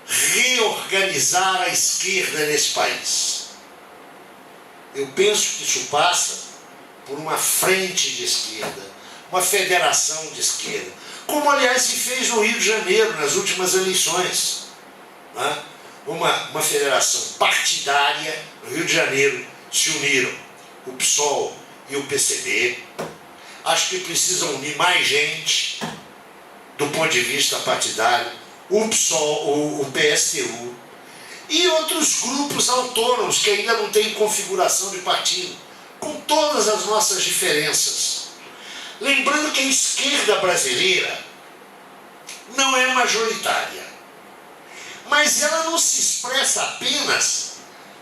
reorganizar a esquerda nesse país. Eu penso que isso passa por uma frente de esquerda, uma federação de esquerda, como aliás se fez no Rio de Janeiro nas últimas eleições, né? Uma federação partidária. No Rio de Janeiro se uniram o PSOL e o PCB. Acho que precisam unir mais gente do ponto de vista partidário, o PSOL, o PSTU e outros grupos autônomos que ainda não têm configuração de partido, com todas as nossas diferenças. Lembrando que a esquerda brasileira não é majoritária, mas ela não se expressa apenas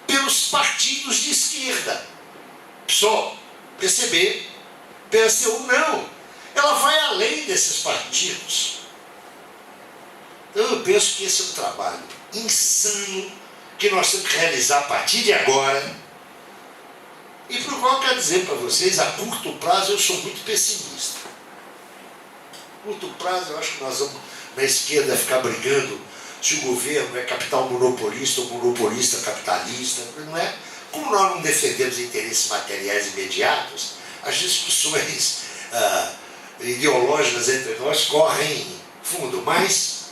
pelos partidos de esquerda, PSOL, PCB, PSTU, não. Ela vai além desses partidos. Então eu penso que esse é um trabalho insano que nós temos que realizar a partir de agora. E por qual eu quero dizer para vocês, a curto prazo eu sou muito pessimista. A curto prazo eu acho que nós vamos na esquerda ficar brigando se o governo é capital monopolista ou monopolista capitalista, não é? Como nós não defendemos interesses materiais imediatos, as discussões ideológicas entre nós correm fundo, mas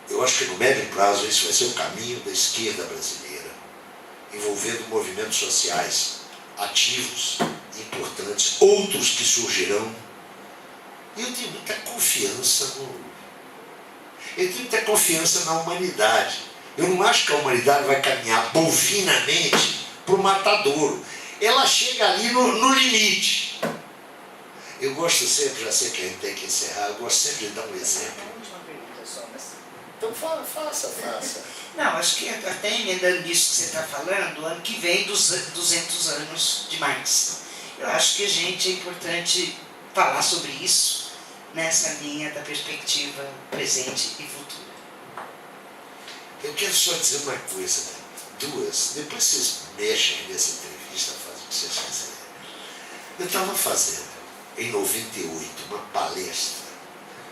eu acho que no médio prazo esse vai ser o caminho da esquerda brasileira, envolvendo movimentos sociais ativos, importantes, outros que surgirão. E eu tenho muita confiança eu tenho muita confiança na humanidade. Eu não acho que a humanidade vai caminhar bovinamente para o matadouro. Ela chega ali no limite. Eu gosto sempre, já sei que a gente tem que encerrar, eu gosto sempre de dar um exemplo. Última pergunta só, mas... Então faça. Não, acho que até emendando nisso que você está falando, ano que vem, 200 anos de Marx. Eu acho que a gente é importante falar sobre isso nessa linha da perspectiva presente e futura. Eu quero só dizer uma coisa, né? Duas. Depois vocês mexem nessa entrevista, fazem o que vocês quiserem. Eu estava fazendo em 98, uma palestra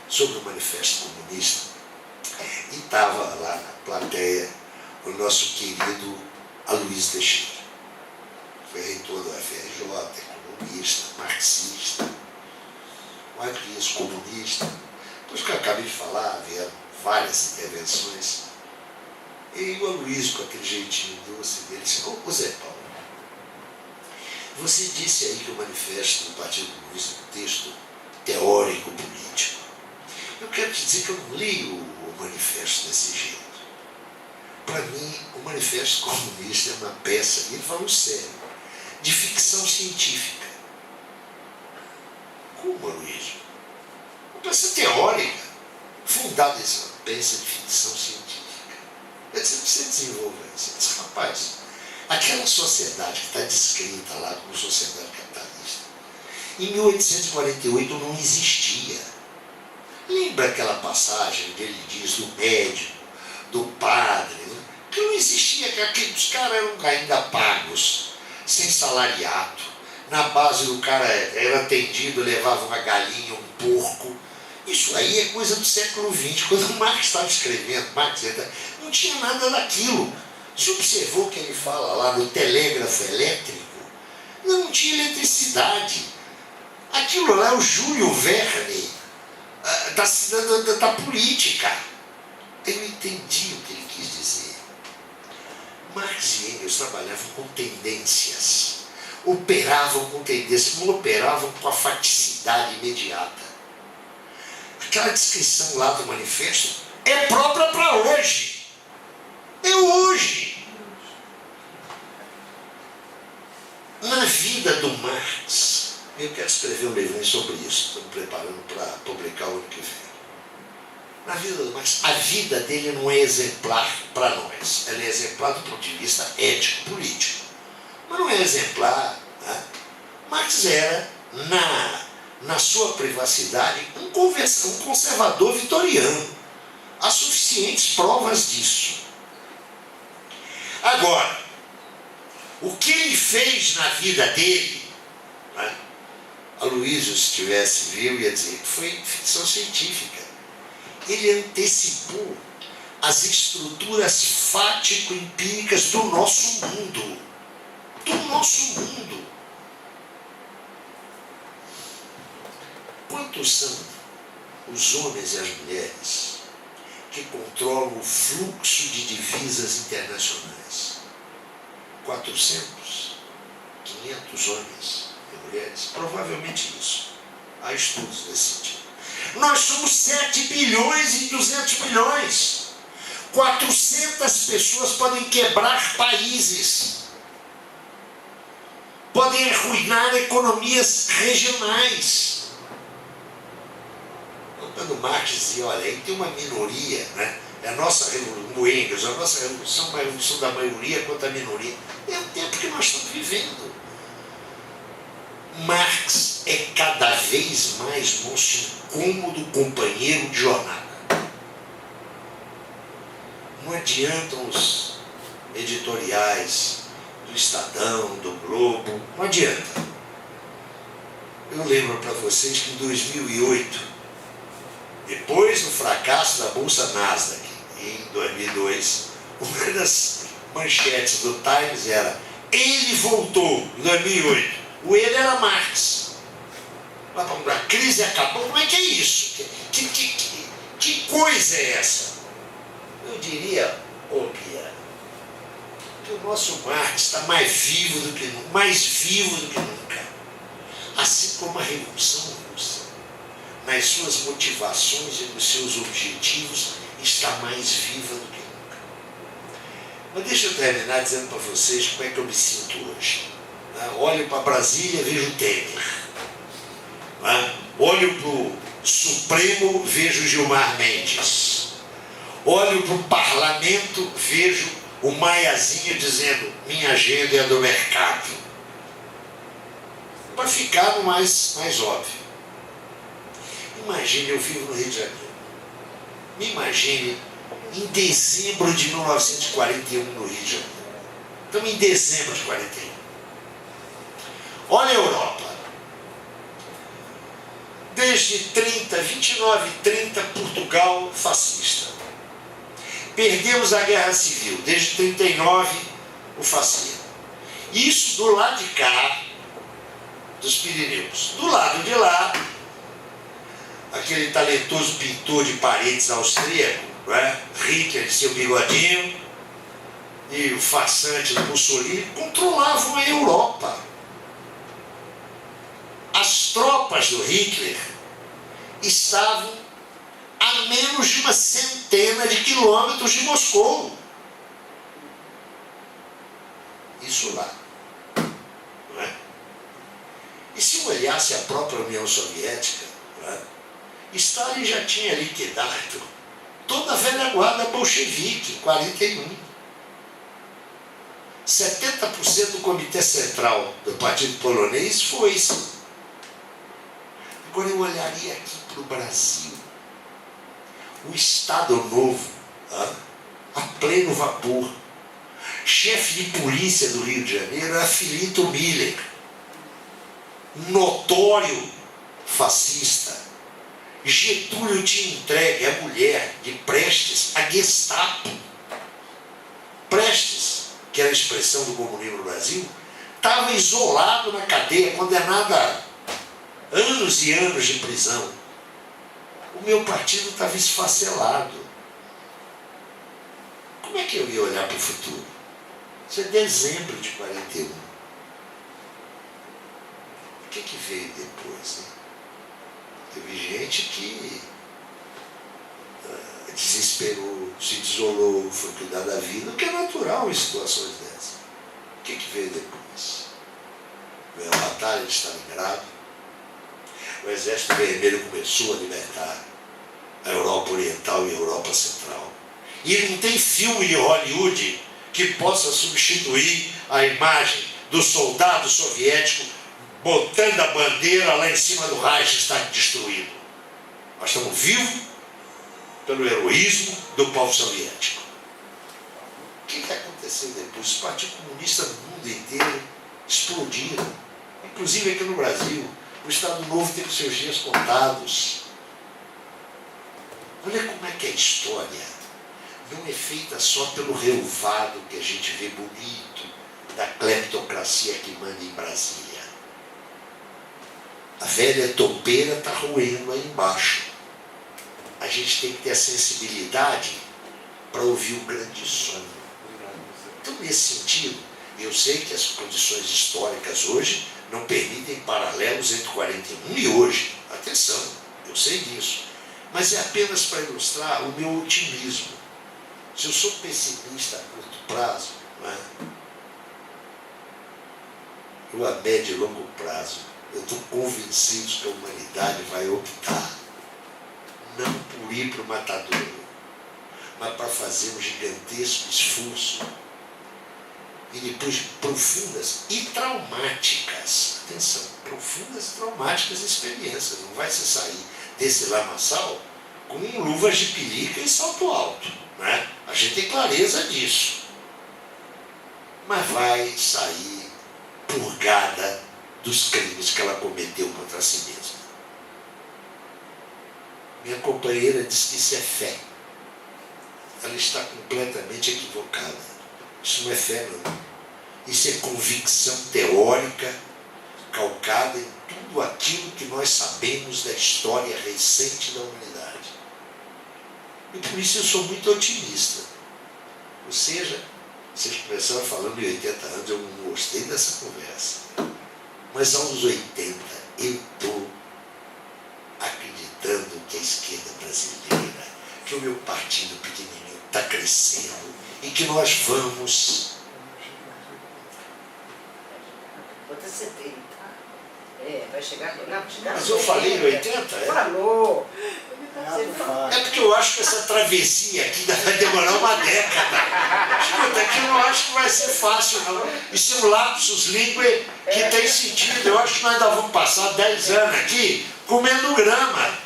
sobre o Manifesto Comunista, e estava lá na plateia o nosso querido Aloysio Teixeira. Foi reitor do FRJ, economista, marxista, mais que isso, comunista. Depois que eu acabei de falar, vieram várias intervenções. E o Aloysio, com aquele jeitinho doce dele, disse: ô Zé Paulo, você disse aí que o manifesto do Partido Comunista é um texto teórico político. Eu quero te dizer que eu não li o manifesto desse jeito. Para mim, o Manifesto Comunista é uma peça, e ele falou sério, de ficção científica. Como, Aloysio? Uma peça teórica, fundada em uma peça de ficção científica. Eu disse: você desenvolve isso. Eu disse: rapaz, aquela sociedade que está descrita lá como sociedade capitalista, em 1848 não existia. Lembra aquela passagem que ele diz do médico, do padre, né? Que não existia, que aqueles caras eram ainda pagos, sem salariado. Na base do cara era atendido, levava uma galinha, um porco. Isso aí é coisa do século XX. Quando o Marx estava escrevendo, não tinha nada daquilo. Você observou que ele fala lá no telégrafo elétrico? Não tinha eletricidade. Aquilo lá é o Júlio Verne da política. Eu entendi o que ele quis dizer. Marx e Engels trabalhavam com tendências, operavam com tendências, não operavam com a faticidade imediata. Aquela descrição lá do manifesto é própria para hoje. É hoje. Na vida do Marx, eu quero escrever um livro sobre isso, estou me preparando para publicar o ano que vem. Na vida do Marx, a vida dele não é exemplar para nós, ela é exemplar do ponto de vista ético-político, mas não é exemplar, né? Marx era, na sua privacidade, um conservador vitoriano. Há suficientes provas disso. Agora, o que ele fez na vida dele, né? Aloysio, se tivesse viu, ia dizer que foi ficção científica. Ele antecipou as estruturas fático-empíricas do nosso mundo. Do nosso mundo. Quantos são os homens e as mulheres que controlam o fluxo de divisas internacionais? 400? 500 homens e mulheres? Provavelmente isso. Há estudos nesse sentido. Nós somos 7 bilhões e 200 milhões. 400 pessoas podem quebrar países. Podem arruinar economias regionais. Quando Marx dizia: olha, aí tem uma minoria, né? É a nossa revolução, a nossa revolução é uma revolução da maioria contra a minoria. É o tempo que nós estamos vivendo. Marx é cada vez mais nosso incômodo companheiro de jornada. Não adiantam os editoriais do Estadão, do Globo, não adianta. Eu lembro para vocês que em 2008, depois do fracasso da Bolsa Nasdaq, em 2002, uma das manchetes do Times era: ele voltou, em 2008. O ele era Marx. A crise acabou. Como é que é isso? Que coisa é essa? Eu diria, Bia, que o nosso Marx está mais vivo do que nunca. Assim como a Revolução Russa, nas suas motivações e nos seus objetivos, está mais viva do que nunca. Mas deixa eu terminar dizendo para vocês como é que eu me sinto hoje. Olho para Brasília, vejo Temer. Olho para o Supremo, vejo Gilmar Mendes. Olho para o Parlamento, vejo o Maiazinho dizendo: minha agenda é a do mercado. Para ficar no mais óbvio. Imagine, eu vivo no Rio de Janeiro. Me imagine em dezembro de 1941 no Rio de Janeiro. Estamos em dezembro de 41. Olha a Europa. desde 29 e 30, Portugal fascista. Perdemos a Guerra Civil, desde 39, o fascismo. Isso do lado de cá, dos Pirineus. Do lado de lá, aquele talentoso pintor de paredes austríaco, né? Hitler, seu bigodinho, e o farsante do Mussolini, controlavam a Europa. As tropas do Hitler estavam a menos de uma centena de quilômetros de Moscou. Isso lá. Não é? E se olhasse a própria União Soviética, não é? Stalin já tinha liquidado toda a velha guarda bolchevique, 41. 70% do Comitê Central do Partido Polonês foi-se. Agora eu olharia aqui para o Brasil. O Estado Novo, a pleno vapor. Chefe de polícia do Rio de Janeiro era Filito Miller, notório fascista. Getúlio tinha entregue a mulher de Prestes à Gestapo. Prestes, que era a expressão do comunismo no Brasil, estava isolado na cadeia, condenado a anos e anos de prisão. O meu partido estava esfacelado. Como é que eu ia olhar para o futuro? Isso é dezembro de 41. O que veio depois? Hein? Teve gente que desesperou, se desolou, foi cuidar da vida, o que é natural em situações dessas. O que veio depois? Veio a Batalha de Stalingrado. O Exército Vermelho começou a libertar a Europa Oriental e a Europa Central. E não tem filme de Hollywood que possa substituir a imagem do soldado soviético botando a bandeira lá em cima do Reichstag destruído. Nós estamos vivos pelo heroísmo do povo soviético. O que aconteceu depois? Os partidos comunistas no mundo inteiro explodiram. Inclusive aqui no Brasil. O Estado Novo tem os seus dias contados. Olha como é que a história não é feita só pelo relvado que a gente vê bonito da cleptocracia que manda em Brasília. A velha topeira está roendo aí embaixo. A gente tem que ter a sensibilidade para ouvir o grande som. Então, nesse sentido, eu sei que as condições históricas hoje não permitem paralelos entre 41 e hoje. Atenção, eu sei disso. Mas é apenas para ilustrar o meu otimismo. Se eu sou pessimista a curto prazo, não é? Eu a médio e longo prazo, eu estou convencido que a humanidade vai optar não por ir para o matadouro, mas para fazer um gigantesco esforço e depois profundas e traumáticas, atenção, profundas e traumáticas experiências. Não vai se sair desse lamaçal com luvas de pelica e salto alto, né? A gente tem clareza disso. Mas vai sair purgada dos crimes que ela cometeu contra si mesma. Minha companheira diz que isso é fé. Ela está completamente equivocada. Isso não é fé, não. Isso é convicção teórica calcada em tudo aquilo que nós sabemos da história recente da humanidade. E por isso eu sou muito otimista. Ou seja, vocês começaram falando em 80 anos, eu não gostei dessa conversa. Mas aos 80 eu estou acreditando que a esquerda brasileira, que o meu partido pequenininho está crescendo e que nós vamos... Bota 70. Vai chegar... Mas eu falei em 80? Falou. É porque eu acho que essa travessia aqui vai demorar uma década. Daqui eu não acho que vai ser fácil, não. Isso é um lapsus linguae que tem sentido. Eu acho que nós ainda vamos passar 10 anos aqui comendo grama.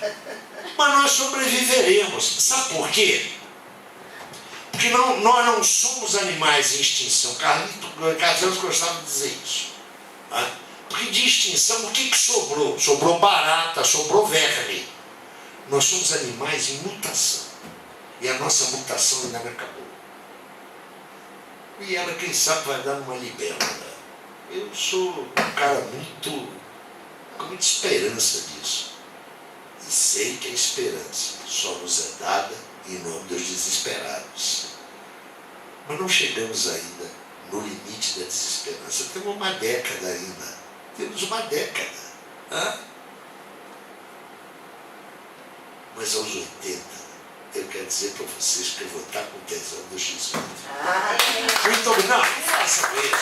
Mas nós sobreviveremos. Sabe por quê? Porque nós não somos animais em extinção. Carlos gostava de dizer isso. Tá? Porque de extinção, o que sobrou? Sobrou barata, sobrou verme. Nós somos animais em mutação. E a nossa mutação ainda não acabou. E ela, quem sabe, vai dar uma libélula. Eu sou um cara com muita esperança disso. E sei que a esperança só nos é dada em nome dos desesperados. Mas não chegamos ainda no limite da desesperança. Temos uma década ainda. Temos uma década. Mas aos 80, eu quero dizer para vocês que eu vou estar com tesão do X-Vídeo. Muito obrigado. Não, façam isso.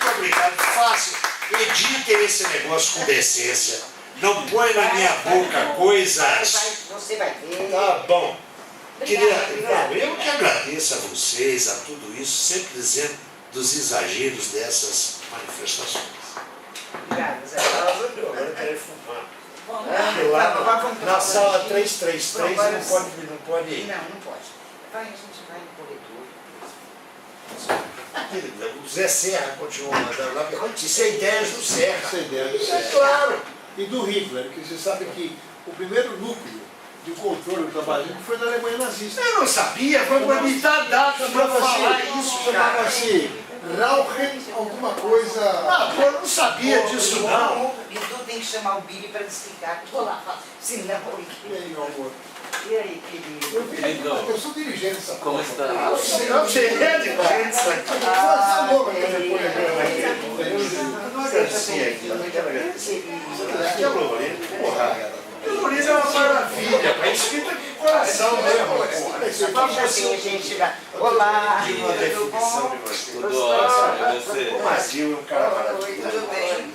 Muito obrigado. Façam. Editem esse negócio com decência. Não põe na minha boca coisas. Você vai ver. Tá bom. Eu que agradeço a vocês, a tudo isso, sempre dizendo dos exageros dessas manifestações. Obrigada, Zé Paulo. Agora eu quero fumar. Vamos Na sala 333 não pode ir. Não pode. A gente vai no corredor. O Zé Serra continua mandando lá. Isso é ideias do Serra. Essa ideia do É Serra. claro. E do Hitler, que você sabe que o primeiro núcleo de controle do trabalho foi na Alemanha nazista. Eu não sabia, foi para me dar data para falar isso, cara. Chamava-se Rauchen alguma coisa. Ah, pô, eu não sabia disso, não. O Bidu tem que chamar o Billy para explicar. Vou lá, fala. Senão, E aí, meu amor? e aí, querido? Eu sou dirigente dessa Como porra. está? Eu cheguei de gente isso aqui. Você é louco que eu depois Eu não agradeci aqui, eu não quero agradecer. Aqui é Lorena, porra. Lorena é uma maravilha, mas escrita de coração mesmo, porra. Vamos assim, gente. Olá, De uma tudo definição bom? de você. Tudo ótimo, e você? O Mazil é um cara maravilhoso. Tudo bem?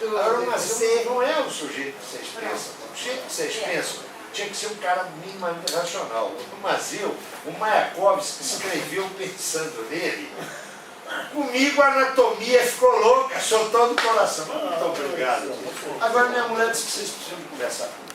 Agora, o Mazil não é o sujeito que vocês pensam. O jeito que vocês pensam tinha que ser um cara minimamente racional. O Mazil, o Mayakovsky escreveu pensando nele. Comigo a anatomia ficou louca, soltou do coração. Muito obrigado. Agora minha mulher disse que vocês precisam conversar comigo.